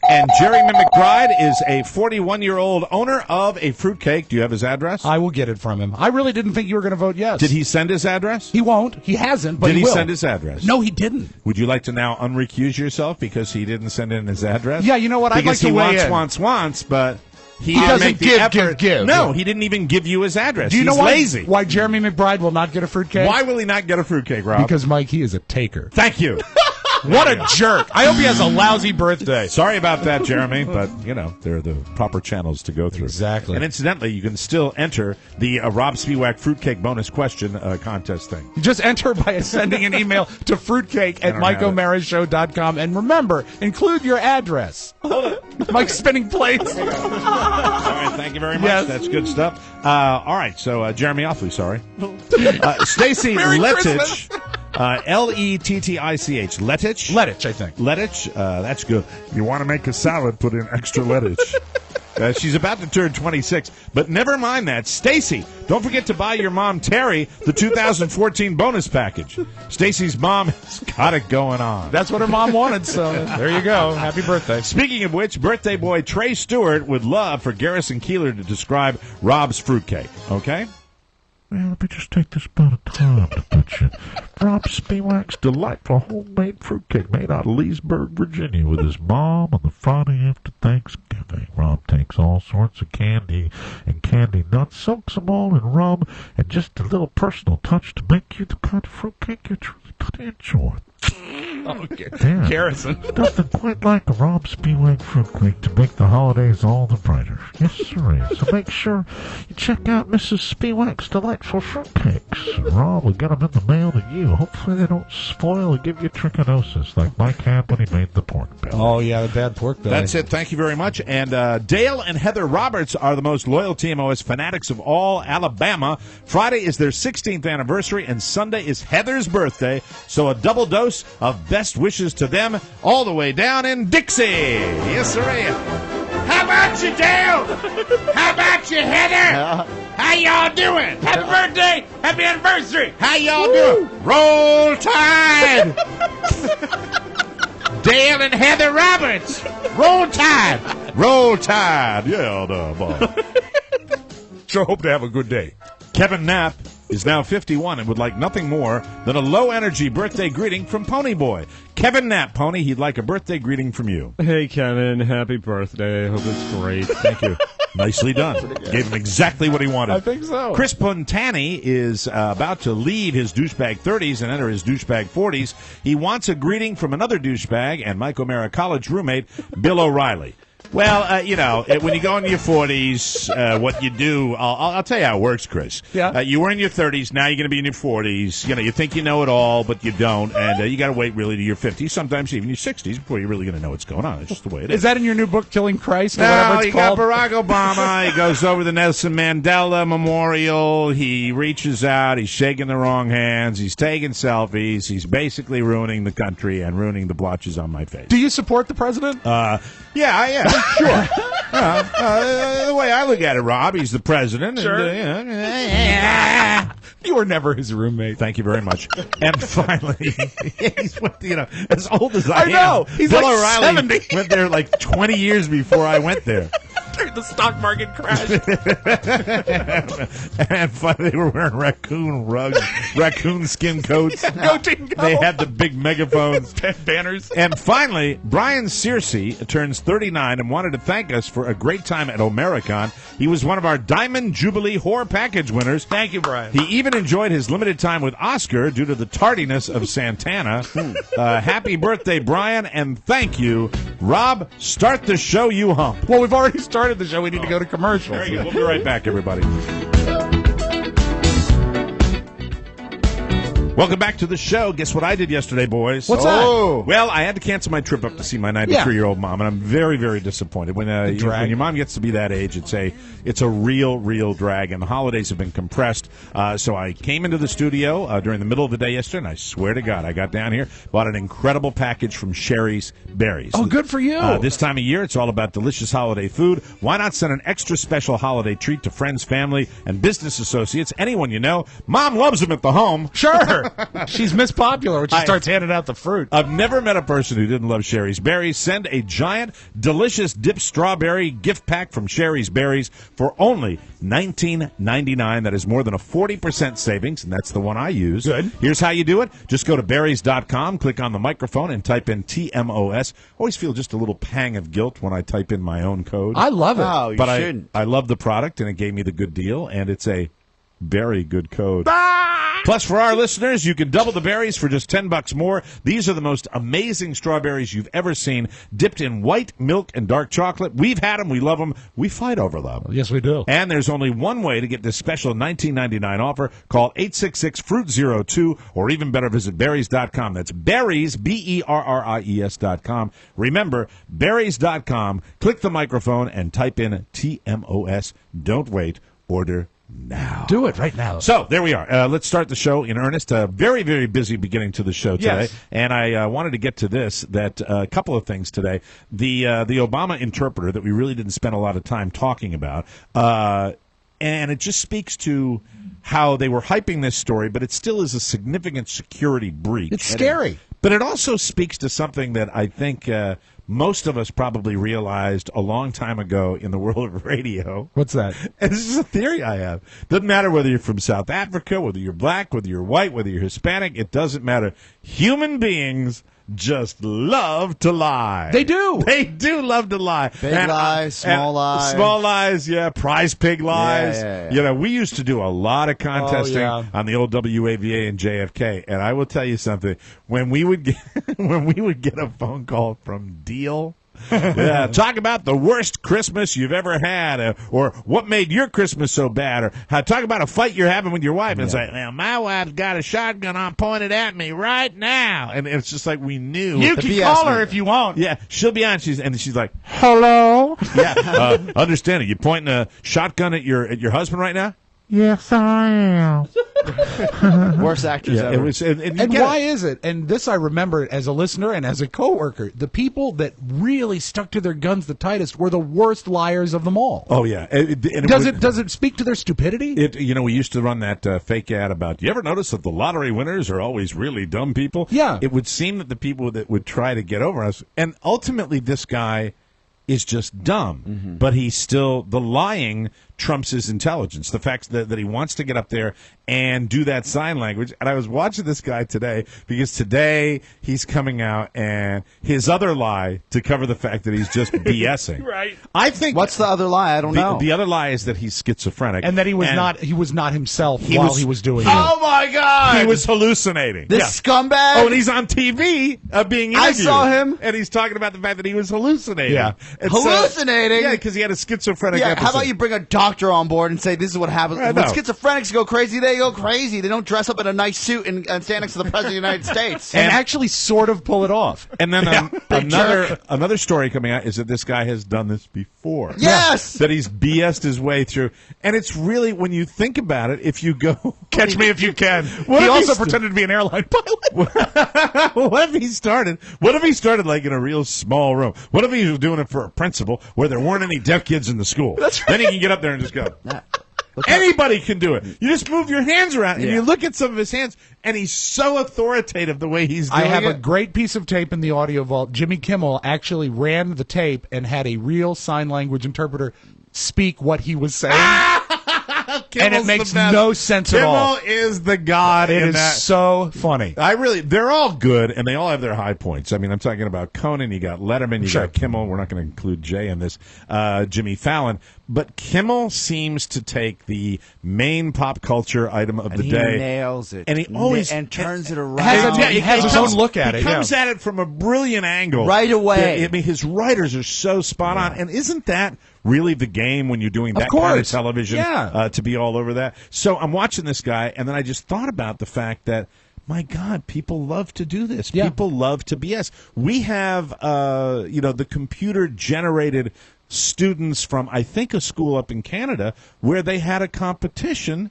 And Jerry McBride is a 41-year-old owner of a fruitcake. Do you have his address? I will get it from him. I really didn't think you were going to vote yes. Did he send his address? He won't. He hasn't, but Did he will. send his address? No, he didn't. Would you like to now unrecuse yourself because he didn't send in his address? Yeah, you know what? I'd like Because to he weigh wants, in. but he doesn't make the give, effort. give. No, Yeah. he didn't even give you his address. Do you He's know why, lazy. why Jeremy McBride will not get a fruitcake? Why will he not get a fruitcake, Rob? Because, Mike, he is a taker. Thank you. What a jerk. I hope he has a lousy birthday. Sorry about that, Jeremy, but, you know, there are the proper channels to go through. Exactly. And incidentally, you can still enter the Rob Spiewak fruitcake bonus question contest thing. Just enter by sending an email to fruitcake at MikeO'MaraShow.com. And remember, include your address. Mike's spinning plates. All right, thank you very much. Yes. That's good stuff. All right, so Jeremy, awfully sorry. Stacy Merry Letich. Christmas. Lettich. Lettich? Lettich, I think. Lettich? That's good. You want to make a salad, put in extra Lettich. She's about to turn 26, but never mind that. Stacy, don't forget to buy your mom, Terry, the 2014 bonus package. Stacy's mom has got it going on. That's what her mom wanted, so there you go. Happy birthday. Speaking of which, birthday boy Trey Stewart would love for Garrison Keeler to describe Rob's fruitcake. Okay? Well, let me just take this bit of time to mention Rob Spiewak's delightful homemade fruitcake made out of Leesburg, Virginia, with his mom on the Friday after Thanksgiving. Rob takes all sorts of candy and candy nuts, soaks them all in rum, and just a little personal touch to make you the kind of fruitcake you truly could enjoy. Okay. Yeah. Garrison. Nothing quite like a Rob Spiewak fruitcake to make the holidays all the brighter. Yes, sir. So make sure you check out Mrs. Spiewak's delightful fruitcakes. And Rob will get them in the mail to you. Hopefully they don't spoil or give you trichinosis like Mike had when he made the pork belly. Oh, yeah, the bad pork belly. That's it. Thank you very much. And Dale and Heather Roberts are the most loyal TMOS fanatics of all Alabama. Friday is their 16th anniversary, and Sunday is Heather's birthday. So a double dose of best wishes to them all the way down in Dixie. Yes, sir. How about you, Dale? How about you, Heather? How y'all doing? Happy birthday! Happy anniversary! How y'all doing? Roll Tide! Dale and Heather Roberts. Roll Tide. Roll Tide. Yeah, boy. Sure hope to have a good day. Kevin Knapp is now 51 and would like nothing more than a low-energy birthday greeting from Pony Boy. Kevin Knapp, Pony, he'd like a birthday greeting from you. Hey, Kevin, happy birthday. I hope it's great. Thank you. Nicely done. Gave him exactly what he wanted. I think so. Chris Puntani is about to leave his douchebag 30s and enter his douchebag 40s. He wants a greeting from another douchebag and Mike O'Mara college roommate, Bill O'Reilly. Well, you know, when you go into your 40s, what you do, I'll tell you how it works, Chris. Yeah. You were in your 30s, now you're going to be in your 40s. You know, you think you know it all, but you don't, and you got to wait really to your 50s, sometimes even your 60s, before you're really going to know what's going on. It's just the way it is. Is that in your new book, Killing Christ, or No, whatever it's you called? got Barack Obama. He goes over the Nelson Mandela Memorial. He reaches out. He's shaking the wrong hands. He's taking selfies. He's basically ruining the country and ruining the blotches on my face. Do you support the president? Yeah, sure. The way I look at it, Rob, he's the president. Sure. And, You were never his roommate. Thank you very much. And finally, he's as old as I am. know. He's Bill like O'Reilly 70. went there like 20 years before I went there. During the stock market crash. And finally, they were wearing raccoon rugs, raccoon skin coats. They had the big megaphones. Banners. And finally, Brian Searcy turns 39 and wanted to thank us for a great time at Omericon. He was one of our Diamond Jubilee Whore Package winners. Thank you, Brian. He even enjoyed his limited time with Oscar due to the tardiness of Santana. Happy birthday, Brian, and thank you. Rob, start the show, you hump. Well, we've already started the show. We need to go to commercials. Very good. We'll be right back, everybody. Welcome back to the show. Guess what I did yesterday, boys? What's that? Well, I had to cancel my trip up to see my 93-year-old mom, and I'm very, very disappointed. When your mom gets to be that age, it's a real drag, and the holidays have been compressed. So I came into the studio during the middle of the day yesterday, and I swear to God, I got down here, bought an incredible package from Sherry's Berries. Oh, good for you. This time of year, it's all about delicious holiday food. Why not send an extra special holiday treat to friends, family, and business associates, anyone you know? Mom loves them at the home. Sure. She's Miss Popular when she starts handing out the fruit. I've never met a person who didn't love Sherry's Berries. Send a giant, delicious dipped strawberry gift pack from Sherry's Berries for only $19.99. That is more than a 40% savings, and that's the one I use. Good. Here's how you do it. Just go to berries.com, click on the microphone, and type in TMOS. Always feel just a little pang of guilt when I type in my own code. I love it. Oh, you But shouldn't. I love the product, and it gave me the good deal, and it's a very good code. Plus, for our listeners, you can double the berries for just $10 more. These are the most amazing strawberries you've ever seen, dipped in white milk and dark chocolate. We've had them. We love them. We fight over them. Yes, we do. And there's only one way to get this special $19.99 offer. Call 866-FRUIT-02, or even better, visit berries.com. That's berries, BERRIES.com. Remember, berries.com. Click the microphone and type in TMOS. Don't wait. Order now. Do it right now. So there we are. Let's start the show in earnest. Very, very busy beginning to the show today, Yes. and I wanted to get to this. That a couple of things today. The Obama interpreter that we really didn't spend a lot of time talking about, and it just speaks to how they were hyping this story, but it still is a significant security breach. It's scary. But it also speaks to something that I think most of us probably realized a long time ago in the world of radio. What's that? And this is a theory I have. Doesn't matter whether you're from South Africa, whether you're black, whether you're white, whether you're Hispanic. It doesn't matter. Human beings just love to lie. They do. They do love to lie. Big lies, small lies. Small lies, yeah. Prize pig lies. Yeah. You know, we used to do a lot of contesting on the old WAVA and JFK. And I will tell you something. When we would get, a phone call from Deal, yeah, talk about the worst Christmas you've ever had, or what made your Christmas so bad, or talk about a fight you're having with your wife. And it's like, well, my wife's got a shotgun on pointed at me right now, and it's just like we knew. You can call her if you want. Yeah, she'll be on. She's like, Hello? yeah, understand it. You pointing a shotgun at your husband right now? Yes, I am. Worst actors ever. It was, And why is it? And this I remember as a listener and as a coworker. The people that really stuck to their guns the tightest were the worst liars of them all. Oh yeah. Does it speak to their stupidity? We used to run that fake ad about. You ever notice that the lottery winners are always really dumb people? Yeah. It would seem that the people that would try to get over us, and ultimately this guy is just dumb, but he's still the lying trumps his intelligence. The fact that he wants to get up there and do that sign language. And I was watching this guy today because today he's coming out and his other lie to cover the fact that he's just BSing. Right. I think. What's the other lie? I don't know. The other lie is that he's schizophrenic And that he was not himself while he was doing it. Oh my God! He was hallucinating. This scumbag. Oh, and he's on TV being interviewed. I saw him. And he's talking about the fact that he was hallucinating. Yeah. And Hallucinating? Yeah, because he had a schizophrenic Yeah, episode. how about you bring a doctor on board and say this is what happens? I When know. schizophrenics go crazy, they go crazy. They don't dress up in a nice suit and stand next to the President of the United States. And actually sort of pull it off. And then Big jerk. another story coming out is that this guy has done this before. Yes! That he's BS'd his way through. And it's really, when you think about it, if you go... Catch me if you can. What He if also he's- pretended to be an airline pilot. What if he started like in a real small room? What if he was doing it for a principal where there weren't any deaf kids in the school? That's right. Then he can get up there and just go. Anybody can do it. You just move your hands around and you look at some of his hands, and he's so authoritative the way he's doing I have it. a great piece of tape in the audio vault. Jimmy Kimmel actually ran the tape and had a real sign language interpreter speak what he was saying. And it Kimmel's makes the best. no sense at all. Kimmel is the god It in is that. so funny. They're all good, and they all have their high points. I mean, I'm talking about Conan, you got Letterman, you Sure. got Kimmel. We're not going to include Jay in this. Jimmy Fallon. But Kimmel seems to take the main pop culture item of the he day. nails it. And he always and turns it around. He has his own look at it. He Yeah. comes at it from a brilliant angle. Right away. I mean, his writers are so spot on. And isn't that really the game when you're doing that kind of course. television? Yeah. To be all over that. So I'm watching this guy, and then I just thought about the fact that my God, people love to do this. Yeah. People love to BS. We have, the computer-generated students from, I think, a school up in Canada where they had a competition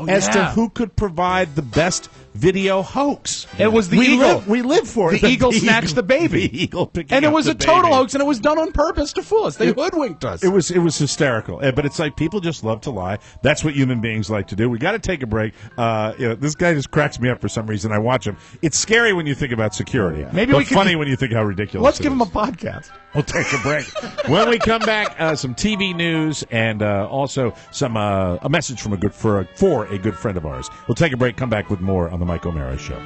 as to who could provide the best video hoax. It was the eagle. We live for it. The eagle snatched the baby. The eagle picking And it up was the a total baby. hoax, and it was done on purpose to fool us. They hoodwinked us. It was hysterical, but it's like people just love to lie. That's what human beings like to do. We got to take a break. This guy just cracks me up for some reason. I watch him. It's scary when you think about security. Maybe but we could- funny when you think how ridiculous. Let's it give him is. a podcast. We'll take a break. When we come back, some TV news and also some a message from for a good friend of ours. We'll take a break. Come back with more on the Mike O'Mara Show.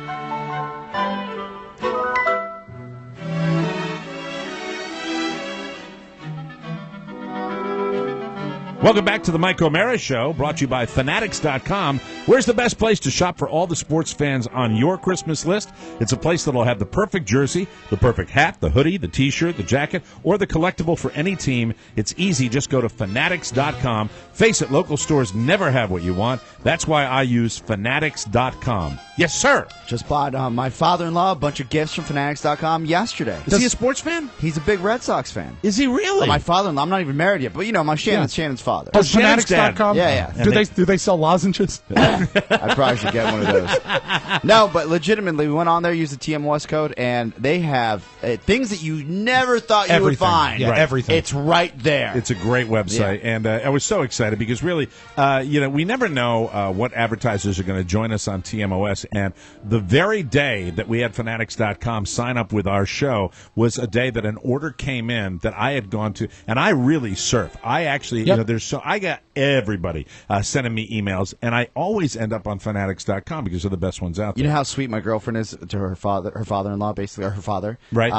Welcome back to the Mike O'Mara Show, brought to you by Fanatics.com. Where's the best place to shop for all the sports fans on your Christmas list? It's a place that'll have the perfect jersey, the perfect hat, the hoodie, the T-shirt, the jacket, or the collectible for any team. It's easy. Just go to Fanatics.com. Face it, local stores never have what you want. That's why I use Fanatics.com. Yes, sir. Just bought my father-in-law a bunch of gifts from Fanatics.com yesterday. Is he a sports fan? He's a big Red Sox fan. Is he really? My father-in-law. I'm not even married yet, but Shannon's father. Oh, Fanatics.com? Yeah. Do they sell lozenges? I probably should get one of those. No, but legitimately, we went on there, used the TMOS code, and they have things that you never thought you would find. Yeah, everything. It's right there. It's a great website, and I was so excited because really, we never know what advertisers are going to join us on TMOS, and the very day that we had Fanatics.com sign up with our show was a day that an order came in that I had gone to, and I really surf. I actually, I got everybody sending me emails, and I always end up on Fanatics.com because they're the best ones out there. You know how sweet my girlfriend is to her father-in-law, basically, or her father? Right.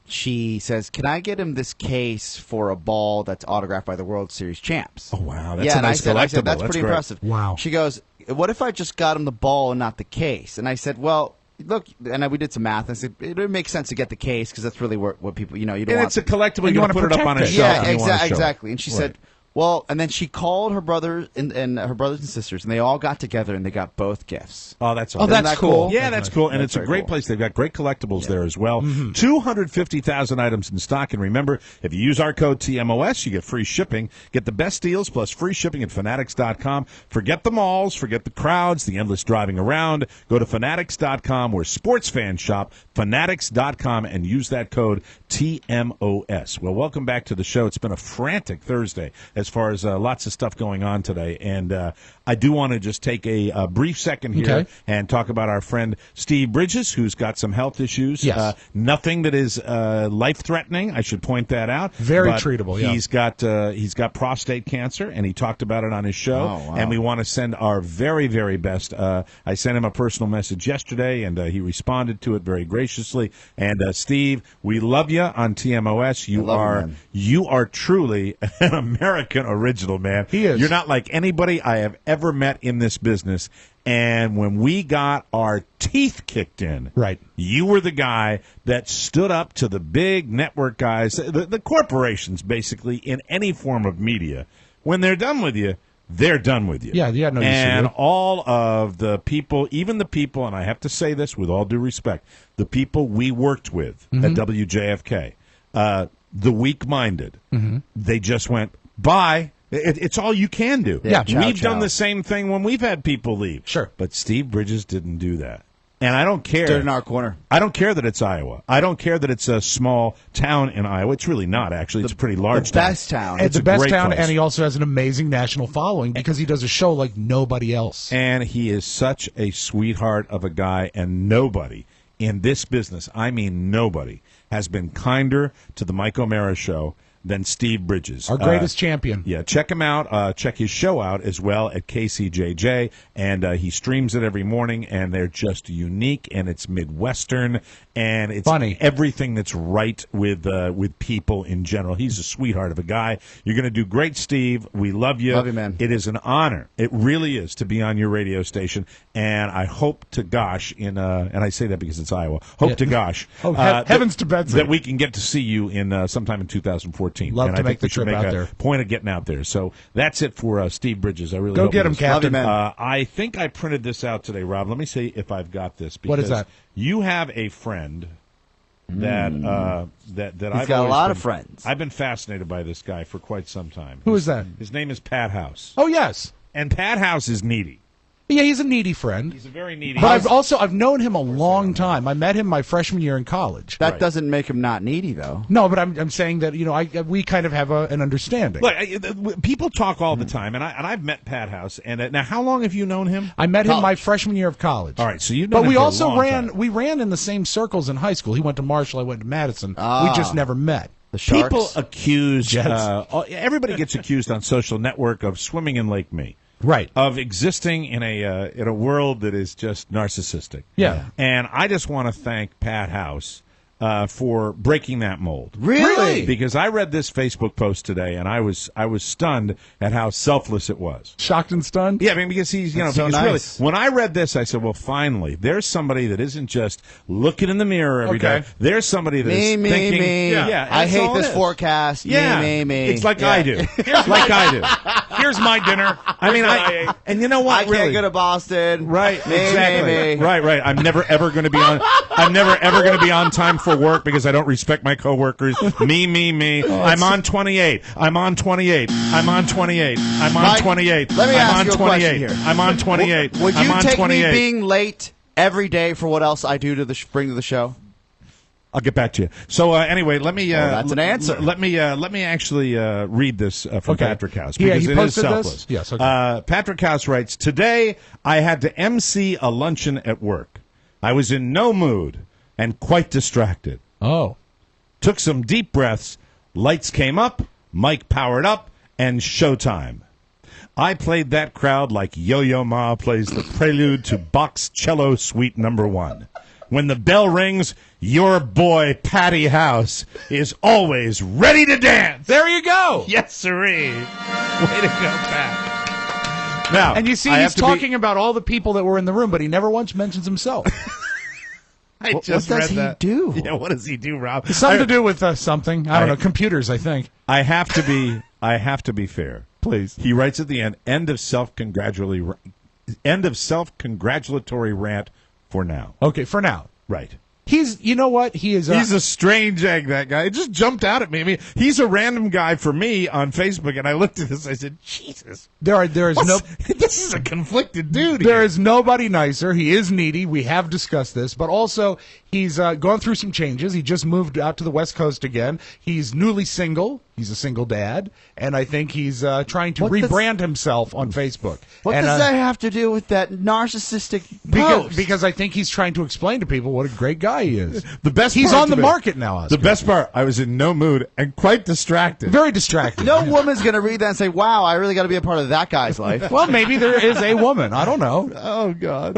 She says, can I get him this case for a ball that's autographed by the World Series champs? Oh, wow. That's yeah, a nice and I said, collectible. that's pretty great. impressive. Wow. She goes, what if I just got him the ball and not the case? And I said, well, look, and we did some math. I said it would make sense to get the case because that's really what people, you don't And want. it's a collectible. You you want to wanna put it up on a protect shelf. it. Yeah, and you wanna show it. exactly. And she said, well, and then she called her brother and her brothers and sisters, and they all got together and they got both gifts. Oh, that's Oh, awesome. that's Isn't that cool. Yeah, that's cool, and That's it's a very great cool. place. They've got great collectibles there as well. 250,000 items in stock, and remember, if you use our code TMOS, you get free shipping. Get the best deals plus free shipping at Fanatics.com. Forget the malls, forget the crowds, the endless driving around. Go to Fanatics.com, where sports fans shop, Fanatics.com, and use that code TMOS. Well, welcome back to the show. It's been a frantic Thursday as far as lots of stuff going on today, and I do want to just take a brief second here and talk about our friend Steve Bridges, who's got some health issues. Yes. Nothing that is life-threatening. I should point that out. Very But treatable, yeah. He's got prostate cancer, and he talked about it on his show. Oh, wow. And we want to send our very, very best. I sent him a personal message yesterday, and he responded to it very graciously. And Steve, we love you on TMOS. You are truly an American original, man. He is. You're not like anybody I have ever met in this business. And when we got our teeth kicked in, Right. you were the guy that stood up to the big network guys, the corporations, basically, in any form of media. When they're done with you, they're done with you. Yeah, no use to And you. all of the people, even the people, and I have to say this with all due respect, the people we worked with Mm-hmm. at WJFK, the weak-minded, they just went, bye. It's all you can do. Yeah, ciao, we've done ciao. the same thing when we've had people leave. Sure. But Steve Bridges didn't do that. And I don't care. Stood in our corner. I don't care that it's Iowa. I don't care that it's a small town in Iowa. It's really not, actually. It's a pretty large The best town. It's the a best great town, place. and he also has an amazing national following because he does a show like nobody else. And he is such a sweetheart of a guy, and nobody in this business, I mean nobody, has been kinder to the Mike O'Mara Show than Steve Bridges. Our greatest champion. Yeah, check him out. Check his show out as well at KCJJ, and he streams it every morning, and they're just unique, and it's Midwestern, and it's Funny. everything that's right with people in general. He's a sweetheart of a guy. You're going to do great, Steve. We love you. Love you, man. It is an honor. It really is to be on your radio station, and I hope to gosh and I say that because it's Iowa. Hope to gosh. Oh, heavens to Betsy. that we can get to see you in sometime in 2014. 14th. Love and to I make think we the should trip make out a there. point of getting out there. So that's it for Steve Bridges. I really Go hope get it him, is. Captain. Love you, man. I think I printed this out today, Rob. Let me see if I've got this. What is because that? You have a friend that He's I've got a always lot been- of friends. I've been fascinated by this guy for quite some time. Who is that? His name is Pat House. Oh, yes. And Pat House is needy. Yeah, he's a needy friend. He's a very needy. But I've known him a long time. I met him my freshman year in college. That doesn't make him not needy, though. No, but I'm saying that we kind of have an understanding. Look, people talk all the time, and I've met Pat House. And now, how long have you known him? I met him my freshman year of college. All right, so you've known But him we for a also long ran. time. We ran in the same circles in high school. He went to Marshall. I went to Madison. Ah. We just never met. The Sharks. People accuse Jets. everybody gets accused on social network of swimming in Lake Me. Right. Of existing in a world that is just narcissistic. Yeah. And I just want to thank Pat House for breaking that mold. Really? Because I read this Facebook post today, and I was stunned at how selfless it was. Shocked and stunned? Yeah, I mean, because he's, That's so because nice. really, when I read this, I said, well, finally, there's somebody that isn't just looking in the mirror every day. Okay. There's somebody that is Me, thinking, me. yeah, I that's hate all it this is. forecast. Yeah, Me. It's like Yeah. I do. Like I do. Here's my dinner. I mean, and you know what? I can't really, go to Boston. Right, Me, exactly. me. Right. I'm never ever going to be on. I'm never ever going to be on time for work because I don't respect my coworkers. Me. I'm on 28. I'm on 28. I'm on 28. I'm on Mike, 28. let me I'm ask on you a 28. question here. I'm on 28. Would I'm you on take 28. me being late every day for what else I do to bring to the show? I'll get back to you. So anyway, let me. that's an answer. Let me actually read this from Okay. Patrick House Yeah, because he it is posted this? selfless. Yes, okay. Patrick House writes, "Today I had to MC a luncheon at work. I was in no mood and quite distracted. Oh. Took some deep breaths. Lights came up, mic powered up, and showtime. I played that crowd like Yo-Yo Ma plays the prelude to Bach's Cello Suite No. 1. When the bell rings, your boy Patty House is always ready to dance." There you go. Yes, sirree. Way to go, Pat. Now, And you see, I he's have to be- talking about all the people that were in the room, but he never once mentions himself. I What just does read he that. do? Yeah, what does he do, Rob? Something to do with something. I don't know. Computers, I think. I have to be fair. Please. He writes at the end of self-congratulatory rant for now. Okay, for now. Right. You know what? He's a strange egg, that guy. It just jumped out at me. I mean, he's a random guy for me on Facebook, and I looked at this. I said, Jesus. there is no. This is a conflicted dude. There here. is nobody nicer. He is needy. We have discussed this, but also he's gone through some changes. He just moved out to the West Coast again. He's newly single. He's a single dad, and I think he's trying to What does- rebrand himself on Facebook. What and, does that have to do with that narcissistic post? because I think he's trying to explain to people what a great guy he is. The best He's part on the to me- market now, Oscar. The best part, I was in no mood and quite distracted. Very distracted. No woman's going to read that and say, wow, I really got to be a part of that guy's life. Well, maybe there is a woman. I don't know. Oh, God.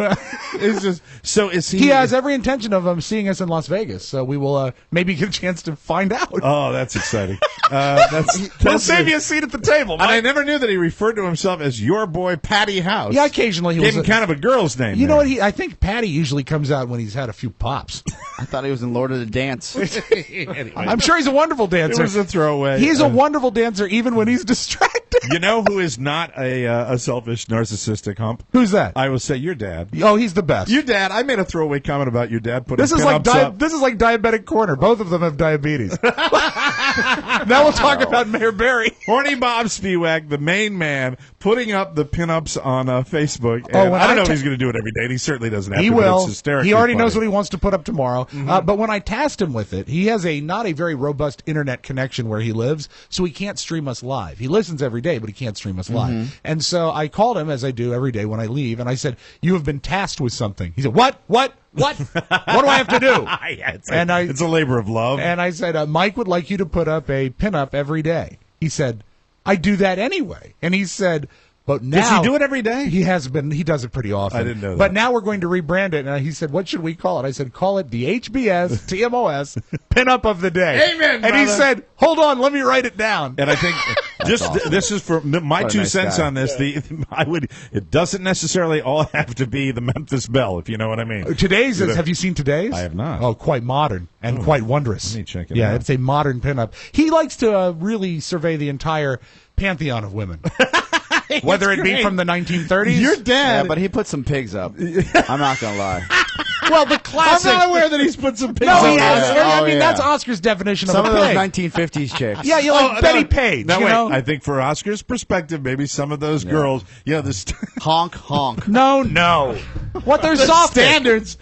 It's just, so is he... He has every intention of seeing us in Las Vegas, so we will maybe get a chance to find out. Oh, that's exciting. We'll save you a seat at the table, And I Mike. never knew that he referred to himself as your boy Patty House. Yeah, occasionally he Gave was him kind of a girl's name. You know there. what? I think Patty usually comes out when he's had a few pops. I thought he was in Lord of the Dance. Anyway, I'm sure he's a wonderful it dancer. was a throwaway. He's a wonderful dancer even when he's distracted. You know who is not a selfish, narcissistic hump? Who's that? I will say your dad. Oh, he's the best. Your dad. I made a throwaway comment about your dad putting This is like pinups up. this is like diabetic corner. Both of them have diabetes. Now we'll talk about Mayor Barry. Horny Bob Spiewak, the main man, putting up the pinups on Facebook. Oh, And when I don't I know if ta- he's going to do it every day. And he certainly doesn't have He to. But will. it's hysterically He already knows what funny. he wants to put up tomorrow. But when I tasked him with it, he has not a very robust internet connection where he lives, so he can't stream us live. He listens every day, but he can't stream us live. And so I called him, as I do every day when I leave, and I said, "You have been tasked with something." He said, "What? What? What? What do I have to do?" Yeah, it's a labor of love. And I said, "Mike would like you to put up a pinup every day." He said, "I do that anyway." And he said, "But now..." Does he do it every day? He has been. He does it pretty often. I didn't know that. But now we're going to rebrand it. And he said, "What should we call it?" I said, "Call it the HBS Tmos Pinup of the Day." Amen, And he brother. said, "Hold on, let me write it down." And I think That's awesome. This is for my What a 2 nice cents guy. on this. It doesn't necessarily all have to be the Memphis Belle, if you know what I mean. Today's is. Have you seen today's? I have not. Oh, quite modern and quite wondrous. Let me check it Yeah, out. it's a modern pinup. He likes to really survey the entire pantheon of women, whether it be great. from the 1930s. Your dad. Yeah, but he put some pigs up. I'm not gonna lie. well, the I'm classic. not aware that he's put some pigs No, on he there. has. I mean, yeah. that's Oscar's definition Some of of a those pig. 1950s chicks. Yeah, you like Betty Page. No, you wait. know? I think for Oscar's perspective, maybe some of those girls, this Honk, honk. No. What they're soft standards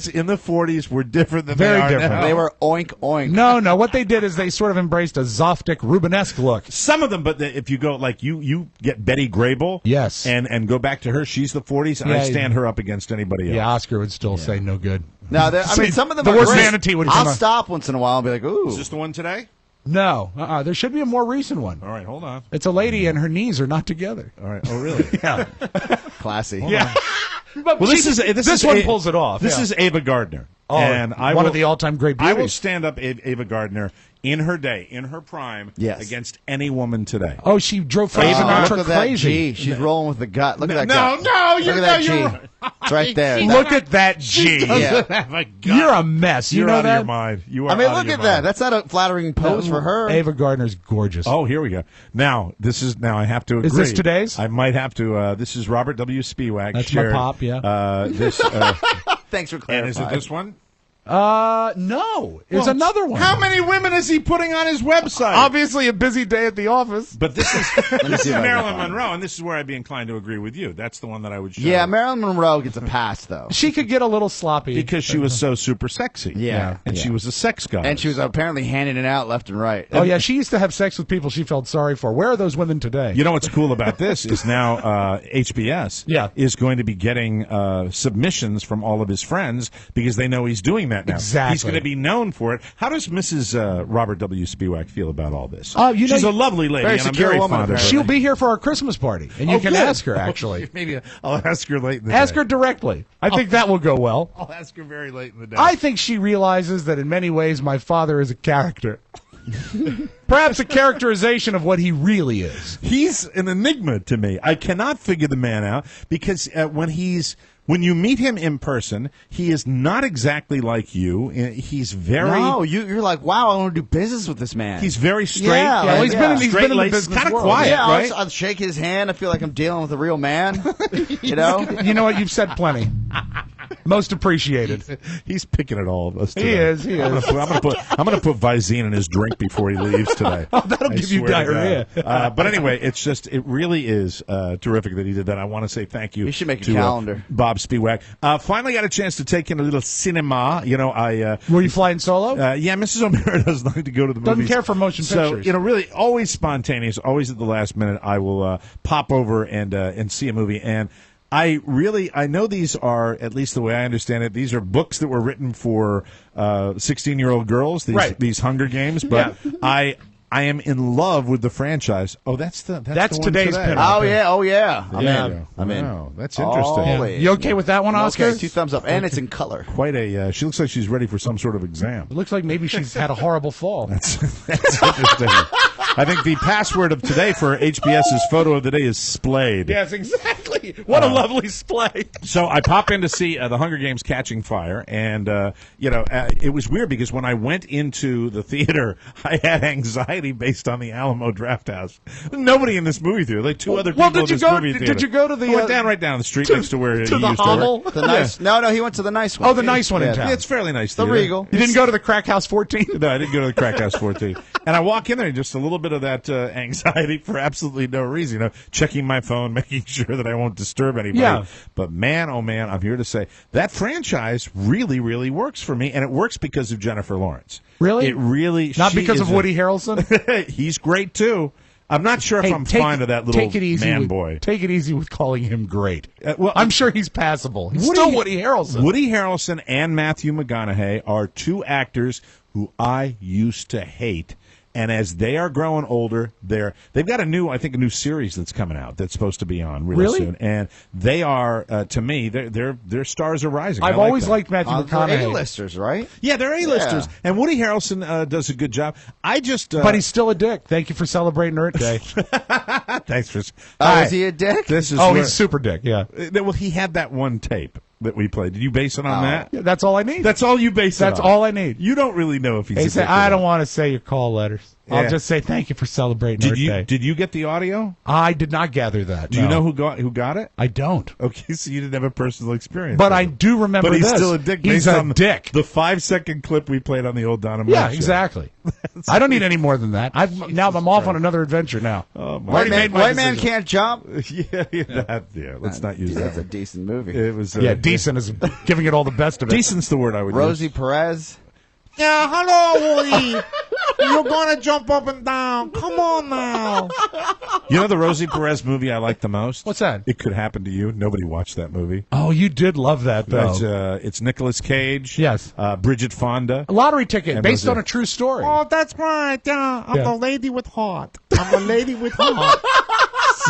in the 40s were different than Very they are different. now. They were oink, oink. No. What they did is they sort of embraced a Zoftic Rubenesque look. Some of them, but if you go like you get Betty Grable, Yes. and go back to her, she's the 40s, and Yeah, I stand her up against anybody else. Yeah, Oscar would still say no good. No, I mean, some of them the are worst great. vanity would I'll come on. stop once in a while and be like, ooh. Is this the one today? No, there should be a more recent one. All right, hold on. It's a lady and her knees are not together. All right. Oh, really? Yeah. Classy. Yeah. But Well, this one is pulls it off. This yeah. is Ava Gardner. Oh, and I one will, of the all-time great I will beauties. stand up Ava Gardner in her day, in her prime, Yes. against any woman today. Oh, she drove Frank Look Sinatra at that crazy. G. She's rolling with the gut. Look at that No, gut. no, Look you're at that no, G. you're right. It's right there. Look at that G. Yeah. Have a gut. You're a mess. You You're know out that? of your mind. You are I mean, out of look your at that. mind. That's not a flattering pose for her. Ava Gardner's gorgeous. Oh, here we go. Now I have to agree. Is this today's? I might have to. This is Robert W. Spiewak. That's my shared, pop, yeah. This Thanks for and clarifying. is it this one? No. It's another one. How many women is he putting on his website? Obviously a busy day at the office. But this is me this see is if I can Marilyn find it. Monroe, and this is where I'd be inclined to agree with you. That's the one that I would show. Yeah, Marilyn Monroe gets a pass, though. She could get a little sloppy. because she was so super sexy. Yeah. and Yeah. she was a sex goddess. And she was apparently handing it out left and right. Oh, yeah, she used to have sex with people she felt sorry for. Where are those women today? You know what's cool about this is now HBS Yeah. is going to be getting submissions from all of his friends because they know he's doing that now. Exactly. He's going to be known for it. How does Mrs. Robert W. Spiewak feel about all this? you She's know, a lovely lady, very and I'm secure very woman, fond of her. apparently. She'll be here for our Christmas party, and you can good. ask her, actually. Maybe I'll ask her late in the Ask day. her directly. I think that will go well. I'll ask her very late in the day. I think she realizes that in many ways my father is a character. Perhaps a characterization of what he really is. He's an enigma to me. I cannot figure the man out because when you meet him in person, he is not exactly like you. He's very No, you're like, wow, I want to do business with this man. he's very straight. Yeah, well, he's been in the straight-laced, business kind of world. quiet, yeah, right? I'll shake his hand. I feel like I'm dealing with a real man. You know? You know what? You've said plenty. Most appreciated. He's picking at all of us. He Today. is, he I'm is. gonna put Visine in his drink before he leaves today. That'll I give you swear to diarrhea. God. But anyway, it really is terrific that he did that. I want to say thank you. We should make a to, calendar. Bob Spiewak. Finally got a chance to take in a little cinema. You know, Were you flying solo? yeah, Mrs. O'Mara doesn't like to go to the Doesn't movies. care for motion So, pictures. you know, really always spontaneous, always at the last minute. I will pop over and see a movie. And I know these are, at least the way I understand it, these are books that were written for 16-year-old girls, Right. these Hunger Games. But I am in love with the franchise. Oh, that's the one today's today. pinup. Oh yeah. I'm Yeah. in. I'm in. Wow, that's interesting. All Yeah. You okay with that one, Oscar? Okay, 2 thumbs up, and it's in color. Quite a. She looks like she's ready for some sort of exam. It looks like maybe she's had a horrible fall. That's interesting. I think the password of today for HBS's photo of the day is splayed. Yes, exactly. What a lovely splay. So I pop in to see the Hunger Games Catching Fire, and it was weird because when I went into the theater, I had anxiety based on the Alamo Drafthouse. Nobody in this movie theater, like 2 other people Well, in this movie theater. did you go to the I went right down the street next to where he to the used hovel? to work. The nice. No, he went to the nice one. Oh, the nice one in Yeah. town. Yeah, it's fairly nice. The theater. Regal. You didn't go to the Crack House 14? No, I didn't go to the Crack House 14. And I walk in there and just a little bit of that anxiety for absolutely no reason. You know, checking my phone, making sure that I won't disturb anybody. Yeah. But man, oh man, I'm here to say that franchise really, really works for me, and it works because of Jennifer Lawrence. Really? It really Not she because is of Woody Harrelson? He's great too. I'm not sure if I'm fond of that little take it easy man with, boy. Take it easy with calling him great. Well, I'm sure he's passable. He's still Woody Harrelson. Woody Harrelson and Matthew McConaughey are 2 actors who I used to hate. And as they are growing older, they've got a new series that's coming out that's supposed to be on really soon. And they are, to me, their stars are rising. I've always liked Matthew McConaughey. They're A-listers, right? Yeah, they're A-listers. Yeah. And Woody Harrelson does a good job. But he's still a dick. Thank you for celebrating Earth Day. Thanks for. Is he a dick? He's super dick. Yeah. Well, he had that one tape that we played. Did you base it on that? Yeah, that's all I need. That's all you base it on. That's all I need. You don't really know if he's. He said, I don't want to say your call letters. Yeah. I'll just say thank you for celebrating Earth Day. Did you get the audio? I did not gather that. Do you know who got it? I don't. Okay, so you didn't have a personal experience. But I do remember But he's this. still a dick. He's based a on dick. The 5-second clip we played on the old Donna Yeah, show. exactly. I don't need any more than that. I'm off on another adventure now. Oh, White Man Can't Jump. Yeah. Let's not use that. That's a decent movie. It was. Decent is giving it all the best of it. Decent's the word I would use. Rosie Perez. Yeah, hello, Woody. You're gonna jump up and down. Come on now. You know the Rosie Perez movie I like the most? What's that? It Could Happen to You. Nobody watched that movie. Oh, you did love that, though. It's Nicolas Cage. Yes. Bridget Fonda. A lottery ticket based on a true story. Oh, that's right. Yeah, I'm the lady with heart. I'm the lady with heart.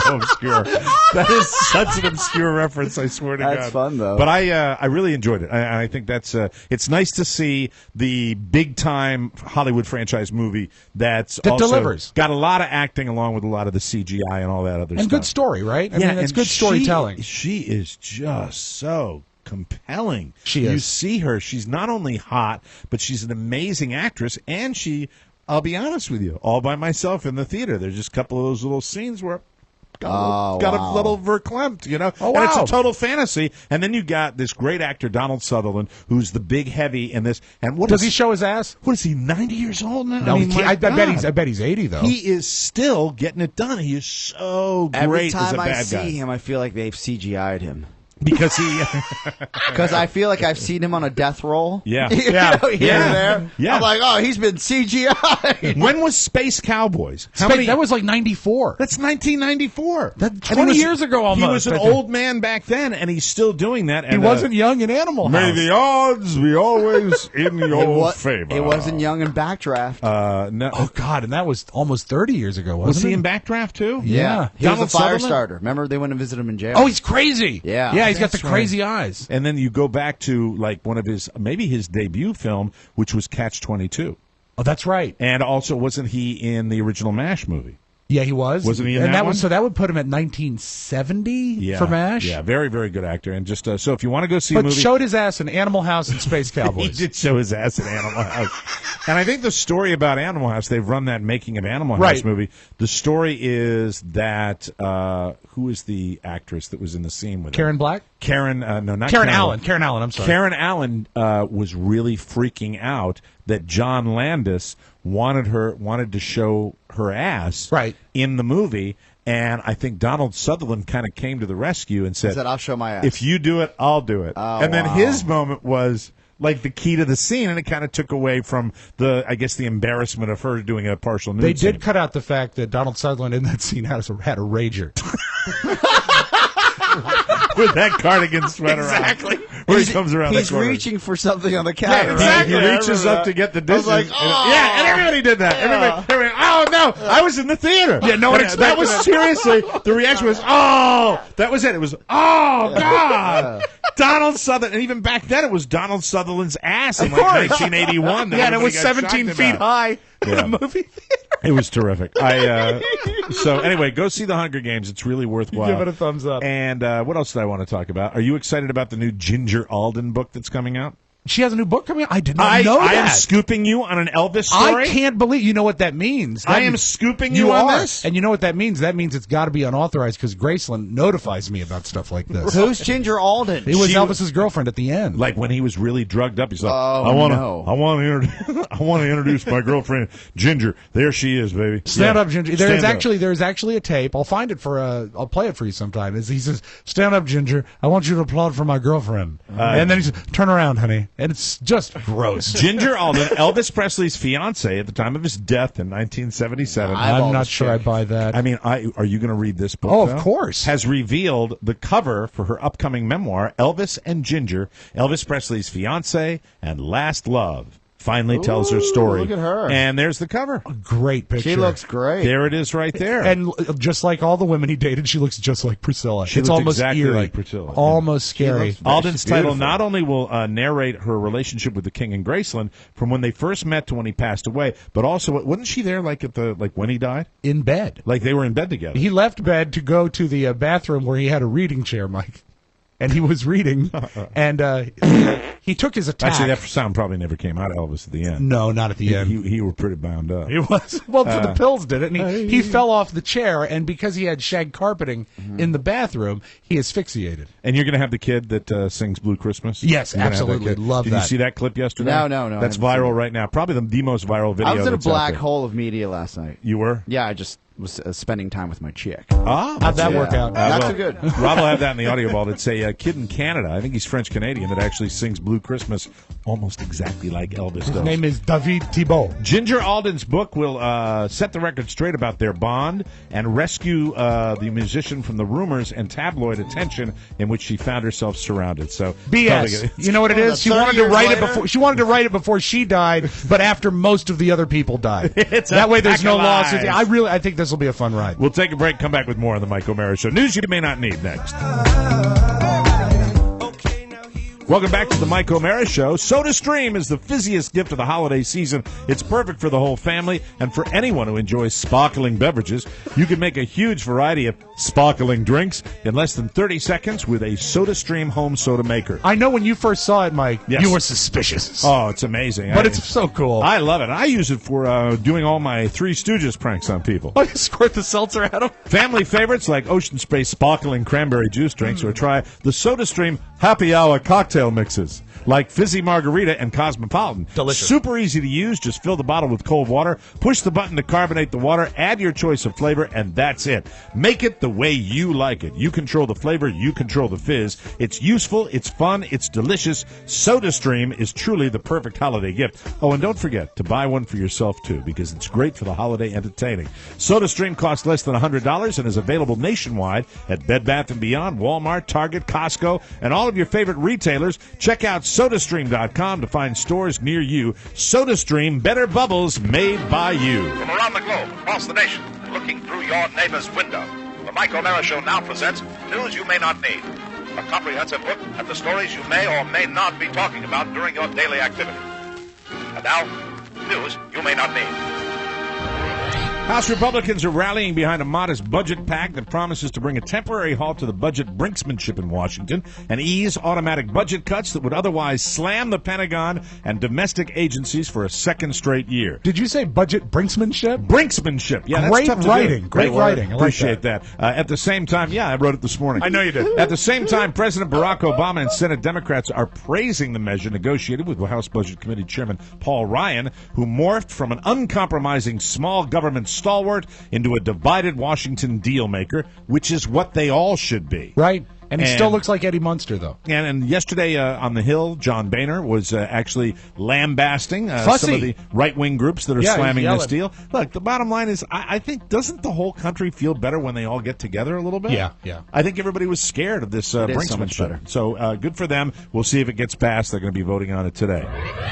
So obscure. That is such an obscure reference, I swear to God. That's fun, though. But I really enjoyed it. I think that's it's nice to see the big-time Hollywood franchise movie that also delivers. Got a lot of acting along with a lot of the CGI and all that other stuff. And good story, right? I mean, it's good storytelling. She is just so compelling. She is. You see her. She's not only hot, but she's an amazing actress, and I'll be honest with you, all by myself in the theater. There's just a couple of those little scenes where got a little verklempt, you know? Oh, and it's wow. a total fantasy. And then you got this great actor, Donald Sutherland, who's the big heavy in this. And does he show his ass? What is he, 90 years old now? No, I bet he's 80, though. He is still getting it done. He is so great as a bad guy. Every time I see him, I feel like they've CGI'd him. Because I feel like I've seen him on a death roll. Yeah. Here and there. Yeah. I'm like, oh, he's been CGI'd. When was Space Cowboys? That was like 94. That's 1994. That's 20 years ago almost. He was an old man back then, and he's still doing that. And, he wasn't young in Animal House. May the odds be always in your favor. He wasn't young in Backdraft. No. Oh, God, and that was almost 30 years ago, wasn't Was he in Backdraft, too? Yeah. He Donald was a fire Sutherland? starter. Remember, they went and visited him in jail. Oh, he's crazy. Yeah. He's got the crazy eyes. And then you go back to like one of maybe his debut film, which was Catch-22. Oh, that's right. And also, wasn't he in the original MASH movie? Yeah, he was. Wasn't he in that one? So that would put him at 1970 for MASH? Yeah, very, very good actor. And just so if you want to go see a But movie... showed his ass in Animal House and Space Cowboys. He did show his ass in Animal House. And I think the story about Animal House, they've run that Making of Animal House movie. The story is that... who is the actress that was in the scene with Karen him? Black? Karen, no, not Karen Karen Allen. Karen Allen, I'm sorry. Karen Allen was really freaking out that John Landis wanted to show her ass in the movie, and I think Donald Sutherland kind of came to the rescue and said, I'll show my ass. If you do it, I'll do it. Oh, and then wow. his moment was like the key to the scene, and it kind of took away from the embarrassment of her doing a partial nude They scene. did cut out the fact that Donald Sutherland in that scene had a rager. With that cardigan sweater on. Where he comes around He's the corner. reaching for something on the counter. Yeah, Exactly. He reaches up to get the dishes. I was like, yeah, and everybody did that. Everybody, oh, no, I was in the theater. Yeah, no one That expected was it. seriously, the reaction was, oh, that was it. It was, oh, God. Donald Sutherland, and even back then it was Donald Sutherland's ass in like 1981. Yeah, and it was 17 feet high in a movie theater. It was terrific. So anyway, go see The Hunger Games. It's really worthwhile. Give it a thumbs up. And what else did I want to talk about? Are you excited about the new Ginger Alden book that's coming out? She has a new book coming out? I did not know that. I am scooping you on an Elvis story. I can't believe you know what that means. I am scooping you on this. And you know what that means? That means it's got to be unauthorized because Graceland notifies me about stuff like this. Who's Ginger Alden? It was Elvis's girlfriend at the end. Like when he was really drugged up, he's like, Oh, I want no. to introduce my girlfriend Ginger. There she is, baby. Stand up, Ginger. There's Stand up. actually a tape. I'll find it I'll play it for you sometime. He says, "Stand up, Ginger. I want you to applaud for my girlfriend." And then he says, "Turn around, honey." And it's just gross. Ginger Alden, Elvis Presley's fiance at the time of his death in 1977. I'm not sure I buy that. I mean, are you going to read this book? Oh, though? of course. Has revealed the cover for her upcoming memoir, Elvis and Ginger, Elvis Presley's fiance and last love. finally tells her story. Look at her. And there's the cover. Great picture. She looks great. There it is right there. And just like all the women he dated, she looks just like Priscilla. She It's looked almost exactly eerie. like Priscilla. Almost scary. Alden's title beautiful. not only will narrate her relationship with the king and Graceland from when they first met to when he passed away, but also wasn't she there like when he died? In bed. Like they were in bed together. He left bed to go to the bathroom where he had a reading chair, Mike. And he was reading, and he took his attack. Actually, that sound probably never came out of Elvis at the end. No, not at the end. He were pretty bound up. He was. Well, the pills did it, and he fell off the chair, and because he had shag carpeting in the bathroom, he asphyxiated. And you're going to have the kid that sings Blue Christmas? Yes, You're gonna have that absolutely. kid. Love Did that. you see that clip yesterday? No, That's I haven't seen viral right now. Probably the most viral video I was in a that's out black there. hole of media last night. You were? Yeah, I just was spending time with my chick. Ah, How'd that work out? Not so good. Rob will have that in the audio vault. It's a kid in Canada. I think he's French-Canadian that actually sings Blue Christmas almost exactly like Elvis does. His name is David Thibault. Ginger Alden's book will set the record straight about their bond and rescue the musician from the rumors and tabloid attention in which she found herself surrounded. So BS. You know what it is? She wanted to write it before. She wanted to write it before she died, but after most of the other people died. That way, there's no lawsuit. I think this will be a fun ride. We'll take a break. Come back with more on the Mike O'Mara Show. News you may not need next. Welcome back to the Mike O'Mara Show. SodaStream is the fizziest gift of the holiday season. It's perfect for the whole family and for anyone who enjoys sparkling beverages. You can make a huge variety of sparkling drinks in less than 30 seconds with a SodaStream home soda maker. I know when you first saw it, Mike, Yes. you were suspicious. Oh, it's amazing. But it's so cool. I love it. I use it for doing all my Three Stooges pranks on people. Oh, you squirt the seltzer at them? Family favorites like Ocean Spray sparkling cranberry juice drinks, or try the SodaStream Happy Hour cocktail mixes like Fizzy Margarita and Cosmopolitan. Delicious. Super easy to use. Just fill the bottle with cold water, push the button to carbonate the water, add your choice of flavor, and that's it. Make it the way you like it. You control the flavor, you control the fizz. It's useful, it's fun, it's delicious. SodaStream is truly the perfect holiday gift. Oh, and don't forget to buy one for yourself, too, because it's great for the holiday entertaining. SodaStream costs less than $100 and is available nationwide at Bed Bath & Beyond, Walmart, Target, Costco, and all of your favorite retailers. Check out SodaStream.com to find stores near you. SodaStream, better bubbles made by you. From around the globe, across the nation, looking through your neighbor's window, the Mike O'Mara Show now presents News You May Not Need, a comprehensive look at the stories you may or may not be talking about during your daily activity. And now, News You May Not Need. House Republicans are rallying behind a modest budget pact that promises to bring a temporary halt to the budget brinksmanship in Washington and ease automatic budget cuts that would otherwise slam the Pentagon and domestic agencies for a second straight year. Did you say budget brinksmanship? Brinksmanship. Yeah, Great that's tough writing. to do. Great writing. I like Appreciate that. At the same time, I wrote it this morning. I know you did. At the same time, President Barack Obama and Senate Democrats are praising the measure negotiated with House Budget Committee Chairman Paul Ryan, who morphed from an uncompromising small government stalwart into a divided Washington deal maker, which is what they all should be. Right. And he still looks like Eddie Munster, though. And yesterday on the Hill, John Boehner was actually lambasting some of the right-wing groups that are slamming this deal. Look, the bottom line is, I think, doesn't the whole country feel better when they all get together a little bit? Yeah. I think everybody was scared of this brinksmanship. So good for them. We'll see if it gets passed. They're going to be voting on it today.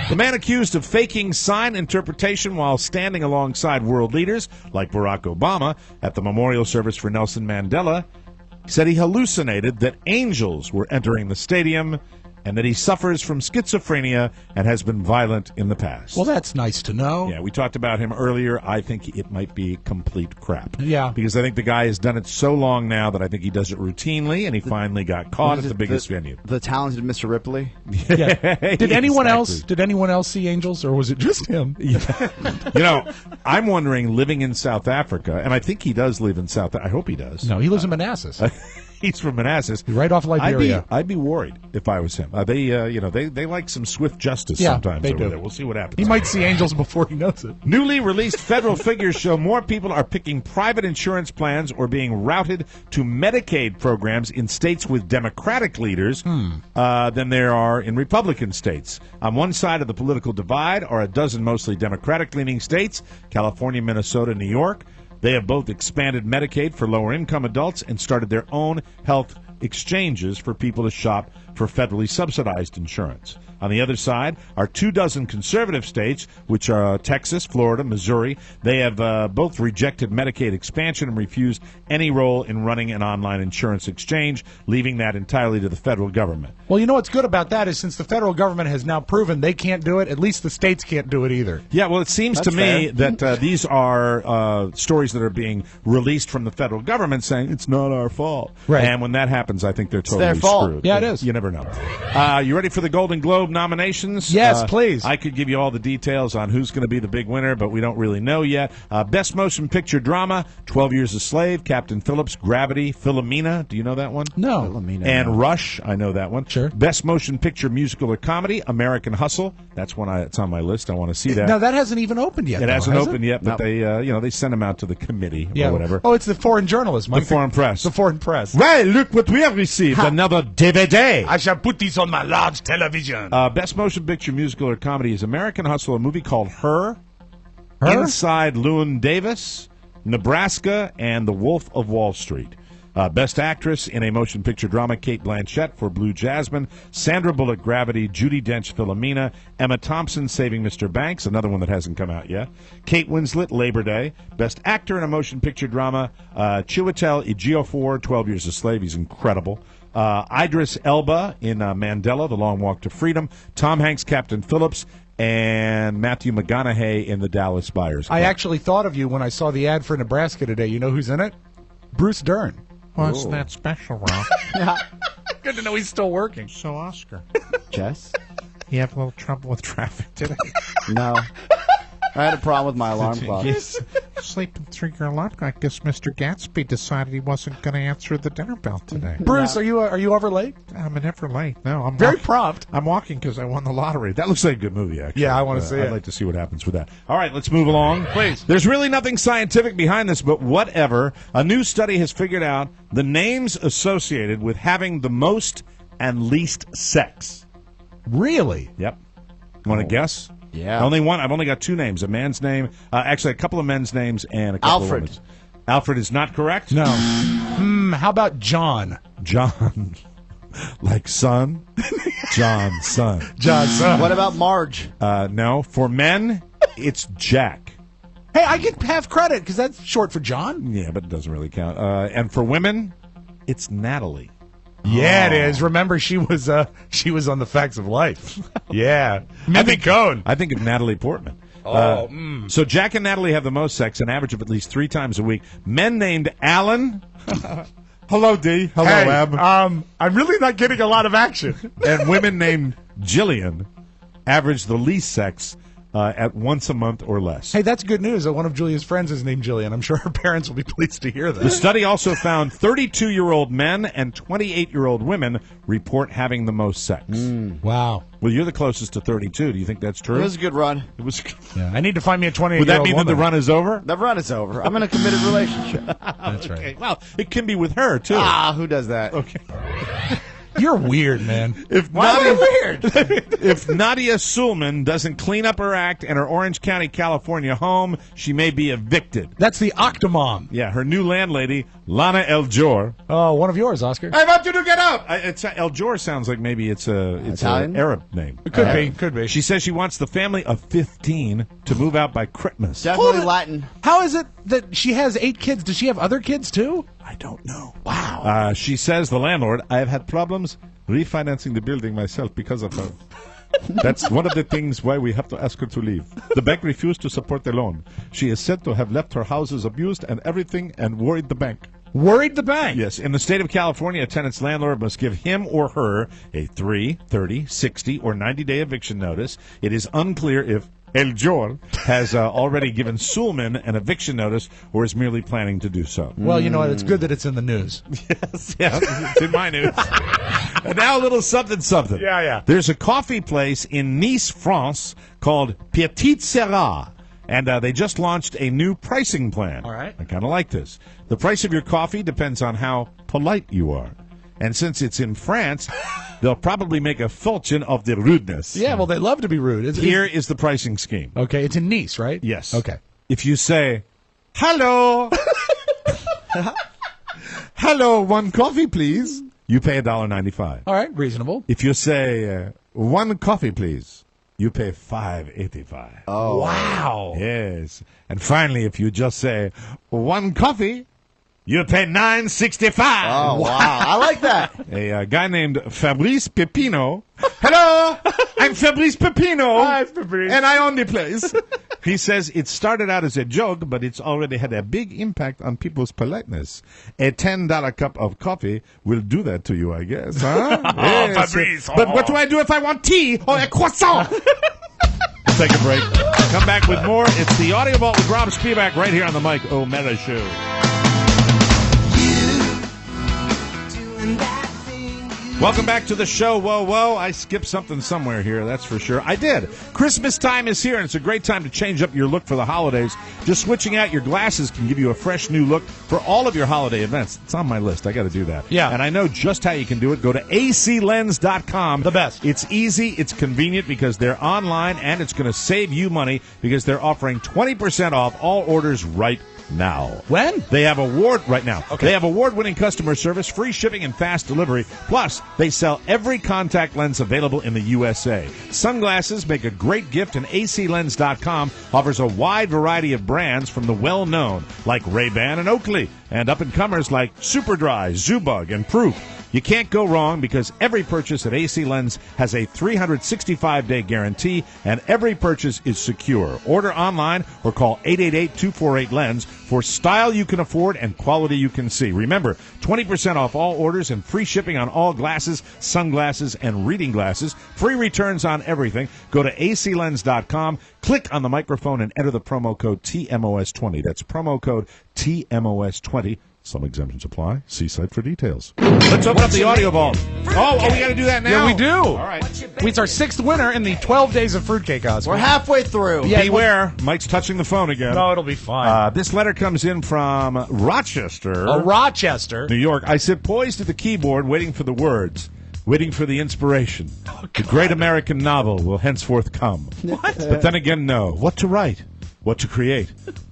The man accused of faking sign interpretation while standing alongside world leaders like Barack Obama at the memorial service for Nelson Mandela said he hallucinated that angels were entering the stadium and that he suffers from schizophrenia and has been violent in the past. Well, that's nice to know. Yeah, we talked about him earlier. I think it might be complete crap. Yeah. Because I think the guy has done it so long now that I think he does it routinely, and he finally got caught at the biggest venue. The talented Mr. Ripley. Yeah. Did anyone else? Did anyone else see angels, or was it just him? I'm wondering, living in South Africa, and I think he does live in South. I hope he does. No, he lives in Manassas. He's from Manassas, right off Liberia. I'd be worried if I was him. They like some swift justice Yeah, sometimes they over do. there. We'll see what happens. He might see angels before he knows it. Newly released federal figures show more people are picking private insurance plans or being routed to Medicaid programs in states with Democratic leaders than there are in Republican states. On one side of the political divide are a dozen mostly Democratic-leaning states, California, Minnesota, New York. They have both expanded Medicaid for lower-income adults and started their own health exchanges for people to shop for federally subsidized insurance. On the other side are 24 conservative states, which are Texas, Florida, Missouri. They have both rejected Medicaid expansion and refused any role in running an online insurance exchange, leaving that entirely to the federal government. Well, you know what's good about that is since the federal government has now proven they can't do it, at least the states can't do it either. Yeah, well, it seems to me that these are stories that are being released from the federal government saying it's not our fault. Right. And when that happens, I think they're totally their fault. screwed. Yeah, it is. You never know. You ready for the Golden Globe nominations? Yes, please. I could give you all the details on who's going to be the big winner, but we don't really know yet. Best Motion Picture Drama, 12 Years a Slave, Captain Phillips, Gravity, Philomena. Do you know that one? No. And Rush, I know that one. Sure. Best Motion Picture Musical or Comedy, American Hustle. That's one it's on my list. I want to see that. Now, that hasn't even opened yet. It hasn't has opened yet, but they send them out to the committee or whatever. Oh, it's the foreign journalists, Mike. The foreign press. The foreign press. Well, look what we have received. Another DVD. I shall put this on my large television. Best Motion Picture Musical or Comedy is American Hustle, a movie called Her? Inside Llewyn Davis, Nebraska, and The Wolf of Wall Street. Best Actress in a Motion Picture Drama, Cate Blanchett for Blue Jasmine, Sandra Bullock, Gravity, Judi Dench, Philomena, Emma Thompson, Saving Mr. Banks, another one that hasn't come out yet, Kate Winslet, Labor Day, Best Actor in a Motion Picture Drama, Chiwetel Ejiofor, 12 Years a Slave, he's incredible, Idris Elba in Mandela, The Long Walk to Freedom, Tom Hanks, Captain Phillips, and Matthew McConaughey in The Dallas Buyers Club. I actually thought of you when I saw the ad for Nebraska today. You know who's in it? Bruce Dern. What's that special, Ralph? Good to know he's still working. So, Oscar, Jess? you have a little trouble with traffic today? No. I had a problem with my alarm clock. Sleeping through your alarm clock. I guess Mr. Gatsby decided he wasn't going to answer the dinner bell today. Bruce, are you ever late? I'm never late. No, I'm Very prompt. I'm walking because I won the lottery. That looks like a good movie, actually. Yeah, I want to see it. I'd like to see what happens with that. All right, let's move along. Please. There's really nothing scientific behind this, but whatever. A new study has figured out the names associated with having the most and least sex. Really? Yep. Want to guess? Yeah. Only one. I've only got two names. A man's name, actually a couple of men's names, and a couple Alfred. of women's. Alfred is not correct? No. How about John? John. Like son? John, son. John, son. What about Marge? No. For men, it's Jack. Hey, I get half credit because that's short for John. Yeah, but it doesn't really count. And for women, it's Natalie. Yeah, it is. Remember, she was on The Facts of Life. Yeah. Mindy Cohn. I think of Natalie Portman. So Jack and Natalie have the most sex, an average of at least 3 times a week. Men named Alan. Hello, D. Hello, Hey, Ab. I'm really not getting a lot of action. And women named Jillian average the least sex at once a month or less. Hey, that's good news. One of Julia's friends is named Jillian. I'm sure her parents will be pleased to hear that. The study also found 32-year-old men and 28-year-old women report having the most sex. Wow. Well, you're the closest to 32. Do you think that's true? It was a good run. It was. Yeah, I need to find me a 28-year-old Would that mean that the woman. run is over? The run is over. I'm in a committed relationship. That's right. Okay. Well, it can be with her, too. Who does that? Okay. You're weird, man. Why am I weird? If Nadia Sulman doesn't clean up her act in her Orange County, California home, she may be evicted. That's the Octomom. Yeah, her new landlady, Lana Eljor. Oh, one of yours, Oscar. I want you to get out! Eljor sounds like maybe it's Italian? an Arab name. It could be. Could be. She says she wants the family of 15 to move out by Christmas. Definitely Latin. How is it that she has 8 kids? Does she have other kids, too? I don't know. Wow. She says, the landlord, I have had problems refinancing the building myself because of her. That's one of the things why we have to ask her to leave. The bank refused to support the loan. She is said to have left her houses abused and everything and worried the bank. Worried the bank? Yes. In the state of California, a tenant's landlord must give him or her a 3, 30, 60, or 90-day eviction notice. It is unclear if Eljor has already given Sulman an eviction notice or is merely planning to do so. Well, you know what? It's good that it's in the news. Yes, yeah, it's in my news. And now a little something. Yeah, yeah. There's a coffee place in Nice, France called Petite Serra. And they just launched a new pricing plan. All right. I kind of like this. The price of your coffee depends on how polite you are. And since it's in France, they'll probably make a fortune of the rudeness. Yeah, well, they love to be rude. Here is the pricing scheme. Okay, it's in Nice, right? Yes. Okay. If you say, hello, hello, one coffee, please, you pay $1.95. All right, reasonable. If you say, 1 coffee, please, you pay $5.85. Oh. Wow. Yes. And finally, if you just say 1 coffee, you pay $9.65. Oh, wow. I like that. A guy named Fabrice Pepino. Hello, I'm Fabrice Pepino. Hi, Fabrice. And I own the place. He says it started out as a joke, but it's already had a big impact on people's politeness. A $10 cup of coffee will do that to you, I guess. Huh? Yes. Fabrice. But what do I do if I want tea or a croissant? We'll take a break. Come back with more. It's the Audio Vault with Rob Spivak right here on the Mike O'Mara Show. Welcome back to the show. Whoa, whoa. I skipped something somewhere here, that's for sure. I did. Christmas time is here, and it's a great time to change up your look for the holidays. Just switching out your glasses can give you a fresh new look for all of your holiday events. It's on my list. I got to do that. Yeah. And I know just how you can do it. Go to aclens.com. The best. It's easy. It's convenient because they're online, and it's going to save you money because they're offering 20% off all orders right now. When? They have right now. Okay. They have award-winning customer service, free shipping, and fast delivery. Plus, they sell every contact lens available in the USA. Sunglasses make a great gift, and aclens.com offers a wide variety of brands from the well-known, like Ray-Ban and Oakley, and up-and-comers like Superdry, Zubug, and Proof. You can't go wrong because every purchase at AC Lens has a 365-day guarantee, and every purchase is secure. Order online or call 888-248-LENS for style you can afford and quality you can see. Remember, 20% off all orders and free shipping on all glasses, sunglasses, and reading glasses. Free returns on everything. Go to aclens.com, click on the microphone, and enter the promo code TMOS20. That's promo code TMOS20. Some exemptions apply. See site for details. Let's open up the audio vault. Oh, we got to do that now? Yeah, we do. All right. It's our 6th winner in the 12 Days of Fruitcake, Oscar. We're halfway through. Yeah, Beware. Mike's touching the phone again. No, it'll be fine. This letter comes in from Rochester, Rochester. New York. I sit poised at the keyboard waiting for the words, waiting for the inspiration. The great American novel will henceforth come. What? But then again, no. What to write? What to create?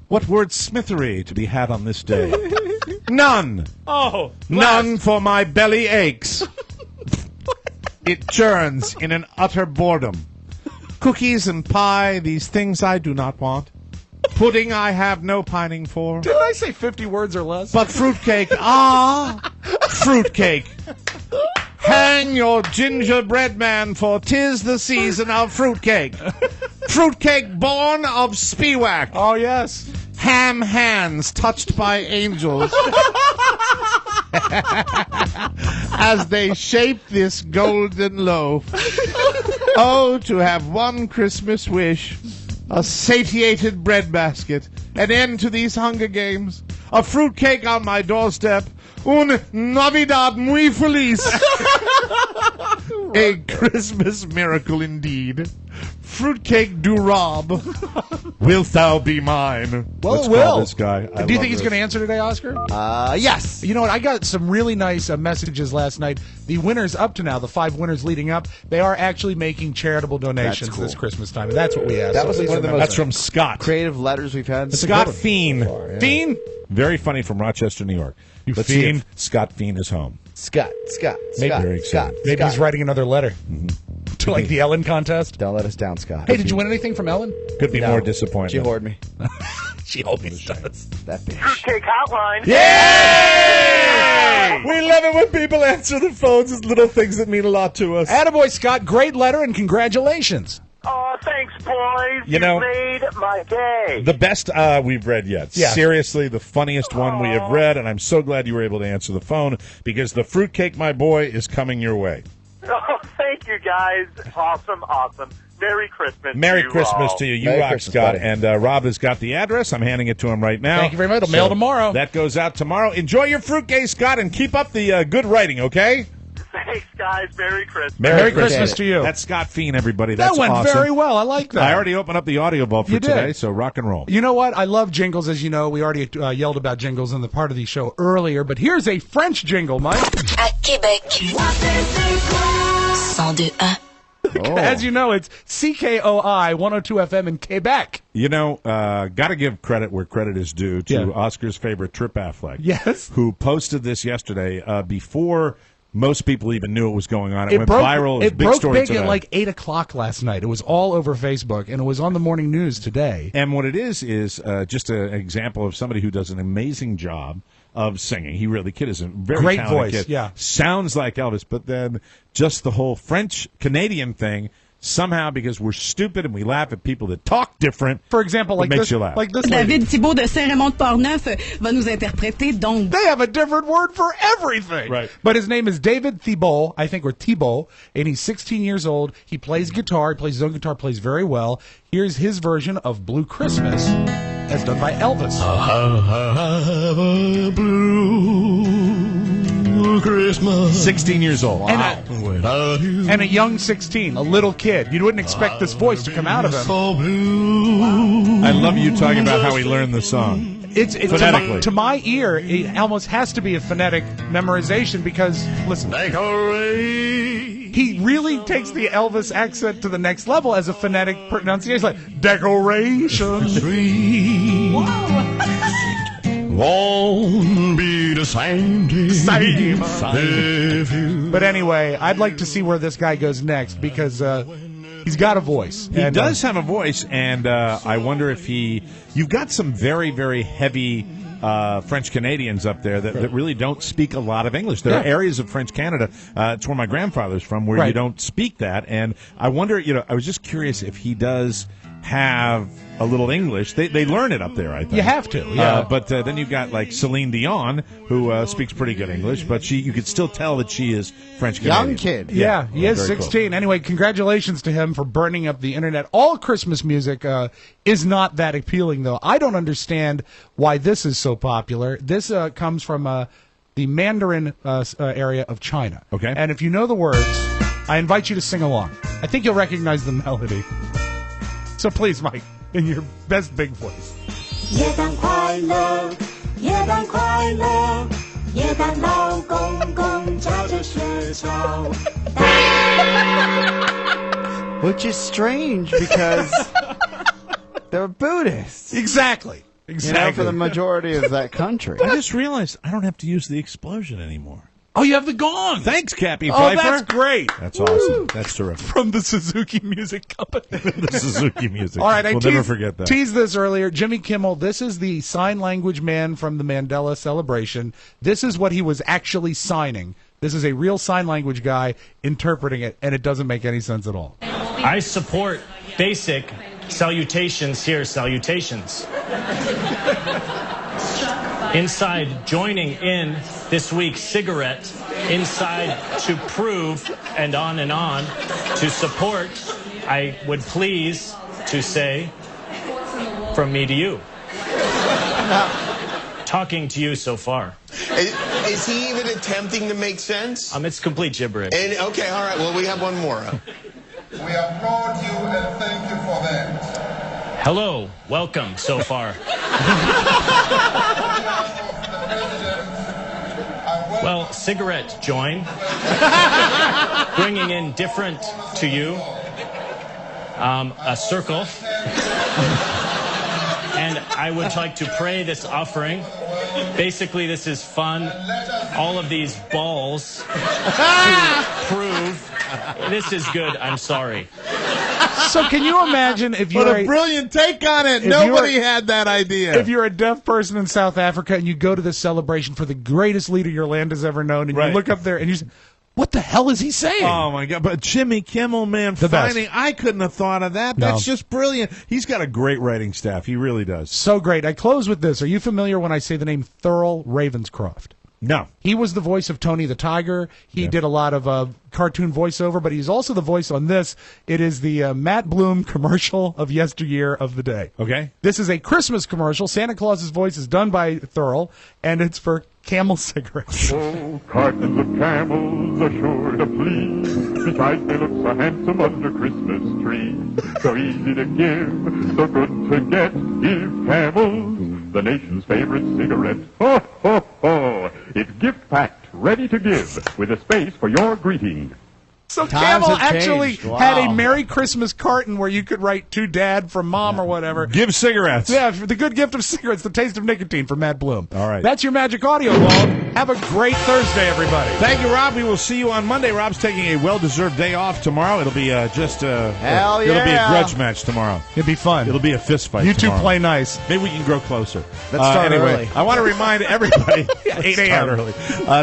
What wordsmithery to be had on this day? None. Oh, None, for my belly aches. It churns in an utter boredom. Cookies and pie, these things I do not want. Pudding I have no pining for. Didn't I say 50 words or less? But fruitcake, fruitcake. Hang your gingerbread man, for 'tis the season of fruitcake. Fruitcake born of Spiwak. Oh, yes. Ham hands touched by angels. As they shape this golden loaf. Oh, to have one Christmas wish. A satiated breadbasket. An end to these Hunger Games. A fruitcake on my doorstep. Un Navidad muy feliz. A Christmas miracle indeed. Fruitcake du Rob. Wilt thou be mine? Well, Let's it will. call this guy. Do you think he's going to answer today, Oscar? Yes. You know what? I got some really nice messages last night. The winners up to now, the 5 winners leading up, they are actually making charitable donations cool. this Christmas time. And that's what we asked. That So was please one of the remember most That's from Scott. creative letters we've had. Scott Fiend. Yeah. Fiend? Very funny from Rochester, New York. Let's see fiend. if Scott Fiend is home. Scott. Maybe very Scott. excited. Maybe he's writing another letter to like the Ellen contest. Don't let us down, Scott. Hey, did you win anything from Ellen? Could be No. more She disappointed. hoard me. She always does. That bitch. Fruitcake Hotline. Yay! We love it when people answer the phones. It's little things that mean a lot to us. Attaboy, Scott. Great letter and congratulations. Oh, thanks, boys. You know- made my day. The best we've read yet. Yeah. Seriously, the funniest one we have read, and I'm so glad you were able to answer the phone because the fruitcake, my boy, is coming your way. Oh, thank you, guys. Awesome. Merry Christmas. Merry to you Christmas all. to you. You Merry rock, Christmas, Scott. buddy. And Rob has got the address. I'm handing it to him right now. Thank you very much. It'll mail tomorrow. That goes out tomorrow. Enjoy your fruitcake, Scott, and keep up the good writing, okay? Thanks, guys. Merry Christmas. Merry Christmas to you. That's Scott Fiend, everybody. That That's went awesome. very well. I like that. I already opened up the audio vault for You did. today, so rock and roll. You know what? I love jingles, as you know. We already yelled about jingles in the part of the show earlier, but here's a French jingle, Mike. À Québec. 102.1. As you know, it's CKOI 102 FM in Quebec. You know, got to give credit where credit is due to Yeah. Oscar's favorite Trip Affleck. Yes. Who posted this yesterday before most people even knew it was going on. It went broke, viral. It big broke story big today. at like 8 o'clock last night. It was all over Facebook, and it was on the morning news today. And what it is just an example of somebody who does an amazing job of singing. The kid is a very Great talented voice, kid. yeah. Sounds like Elvis, but then just the whole French-Canadian thing, somehow because we're stupid and we laugh at people that talk different. For example, like makes this, you laugh. like this lady. David Thibault de Saint-Raymond-de-Portneuf va nous interpréter donc. They have a different word for everything. Right. But his name is David Thibault, I think, or Thibault, and he's 16 years old. He plays guitar. He plays his own guitar, plays very well. Here's his version of Blue Christmas, as done by Elvis. Blue Christmas. 16 years old. Wow. And a young 16, a little kid. You wouldn't expect this voice to come out of him. I love you talking about how he learned the song. It's Phonetically. to my ear, it almost has to be a phonetic memorization because, listen, he really takes the Elvis accent to the next level as a phonetic pronunciation, like decoration. Won't be the same day. But anyway, I'd like to see where this guy goes next because he's got a voice. He does have a voice, and I wonder if you've got some very, very heavy French Canadians up there that really don't speak a lot of English. There are areas of French Canada, it's where my grandfather's from, where you don't speak that. And I wonder, I was just curious if he does have a little English. They learn it up there, I think. You have to, yeah. But then you've got like Celine Dion, who speaks pretty good English, but you could still tell that she is French Canadian. Young kid. Yeah, he is very 16. cool. Anyway, congratulations to him for burning up the internet. All Christmas music is not that appealing, though. I don't understand why this is so popular. This comes from the Mandarin area of China. Okay. And if you know the words, I invite you to sing along. I think you'll recognize the melody. So please, Mike, in your best big voice. 耶诞快乐，耶诞快乐，耶诞老公公驾着雪橇。 Which is strange because they're Buddhists. Exactly. For the majority of that country. I just realized I don't have to use the explosion anymore. Oh, you have the gong. Thanks, Cappy Oh, Pfeiffer. that's great. That's awesome. That's terrific. From the Suzuki Music Company. The Suzuki Music. All right, we'll never forget that. Teased this earlier. Jimmy Kimmel, this is the sign language man from the Mandela celebration. This is what he was actually signing. This is a real sign language guy interpreting it, and it doesn't make any sense at all. I support basic salutations here, salutations. Inside, joining in this week's cigarette, inside to prove, and on, to support, I would please to say, from me to you. Talking to you so far. Is he even attempting to make sense? It's complete gibberish. And, okay, all right, well, we have one more. We applaud you and thank you for that. Hello, welcome so far. Well, cigarette join. Bringing in different to you. A circle. And I would like to pray this offering. Basically, this is fun. All of these balls to prove this is good. I'm sorry. So can you imagine if you're What a brilliant take on it. Nobody had that idea. If you're a deaf person in South Africa and you go to this celebration for the greatest leader your land has ever known, and you look up there and you say, what the hell is he saying? Oh, my God. But Jimmy Kimmel, man, I couldn't have thought of that. That's just brilliant. He's got a great writing staff. He really does. So great. I close with this. Are you familiar when I say the name Thurl Ravenscroft? No. He was the voice of Tony the Tiger. He did a lot of cartoon voiceover, but he's also the voice on this. It is the Matt Bloom commercial of yesteryear of the day. Okay. This is a Christmas commercial. Santa Claus's voice is done by Thurl, and it's for Camel cigarettes. Oh, cartons of camels are sure to please. Besides, they look so handsome under Christmas trees. So easy to give, so good to get. Give Camels the nation's favorite cigarette. Ho, ho, ho! It's gift-packed, ready to give, with a space for your greeting. So Times Camel have actually changed. Wow. had a Merry Christmas carton where you could write to Dad from Mom or whatever. Give cigarettes. Yeah, for the good gift of cigarettes, the taste of nicotine for Matt Bloom. All right. That's your magic audio, Walt. Have a great Thursday, everybody. Thank you, Rob. We will see you on Monday. Rob's taking a well-deserved day off tomorrow. It'll be Hell It'll be a grudge match tomorrow. It'll be fun. It'll be a fist fight. You two tomorrow. play nice. Maybe we can grow closer. Let's start anyway, early. I want to remind everybody, 8 a.m. early.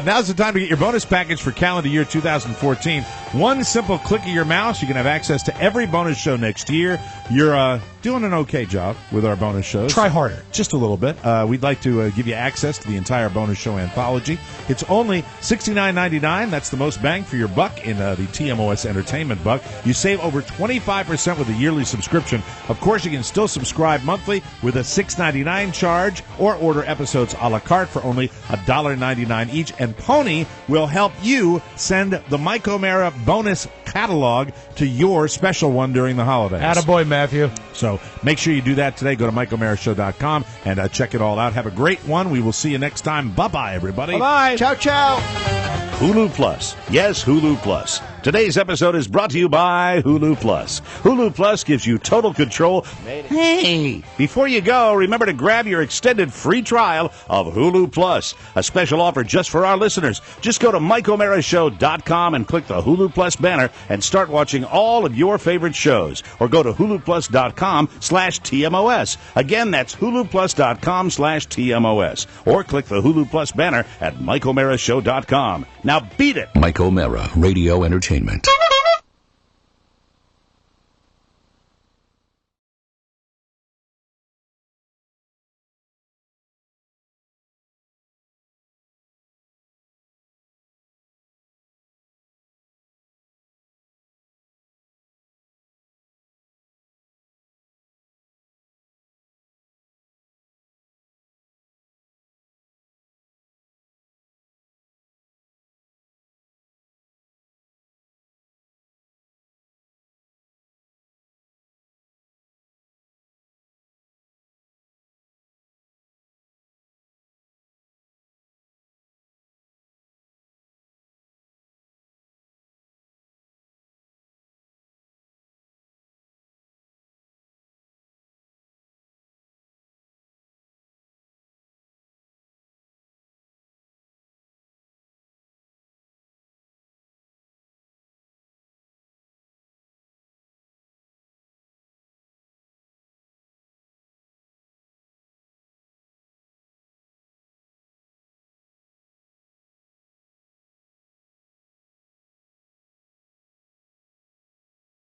Now's the time to get your bonus package for calendar year 2014. One simple click of your mouse, you can have access to every bonus show next year. You're doing an okay job with our bonus shows. Try harder. Just a little bit. We'd like to give you access to the entire bonus show anthology. It's only $69.99. That's the most bang for your buck in the TMOS Entertainment buck. You save over 25% with a yearly subscription. Of course, you can still subscribe monthly with a $6.99 charge or order episodes a la carte for only $1.99 each. And Pony will help you send the Mike O'Mara bonus catalog to your special one during the holidays. Attaboy, Matthew. So make sure you do that today. Go to MikeO'MaraShow.com and check it all out. Have a great one. We will see you next time. Bye-bye, everybody. Bye-bye. Ciao, ciao. Hulu Plus. Yes, Hulu Plus. Today's episode is brought to you by Hulu Plus. Hulu Plus gives you total control. Hey, before you go, remember to grab your extended free trial of Hulu Plus. A special offer just for our listeners. Just go to MikeO'MaraShow.com and click the Hulu Plus banner and start watching all of your favorite shows. Or go to HuluPlus.com/TMOS. Again, that's HuluPlus.com/TMOS. Or click the Hulu Plus banner at MikeO'MaraShow.com. Now beat it. Mike O'Mara, Radio Entertainment.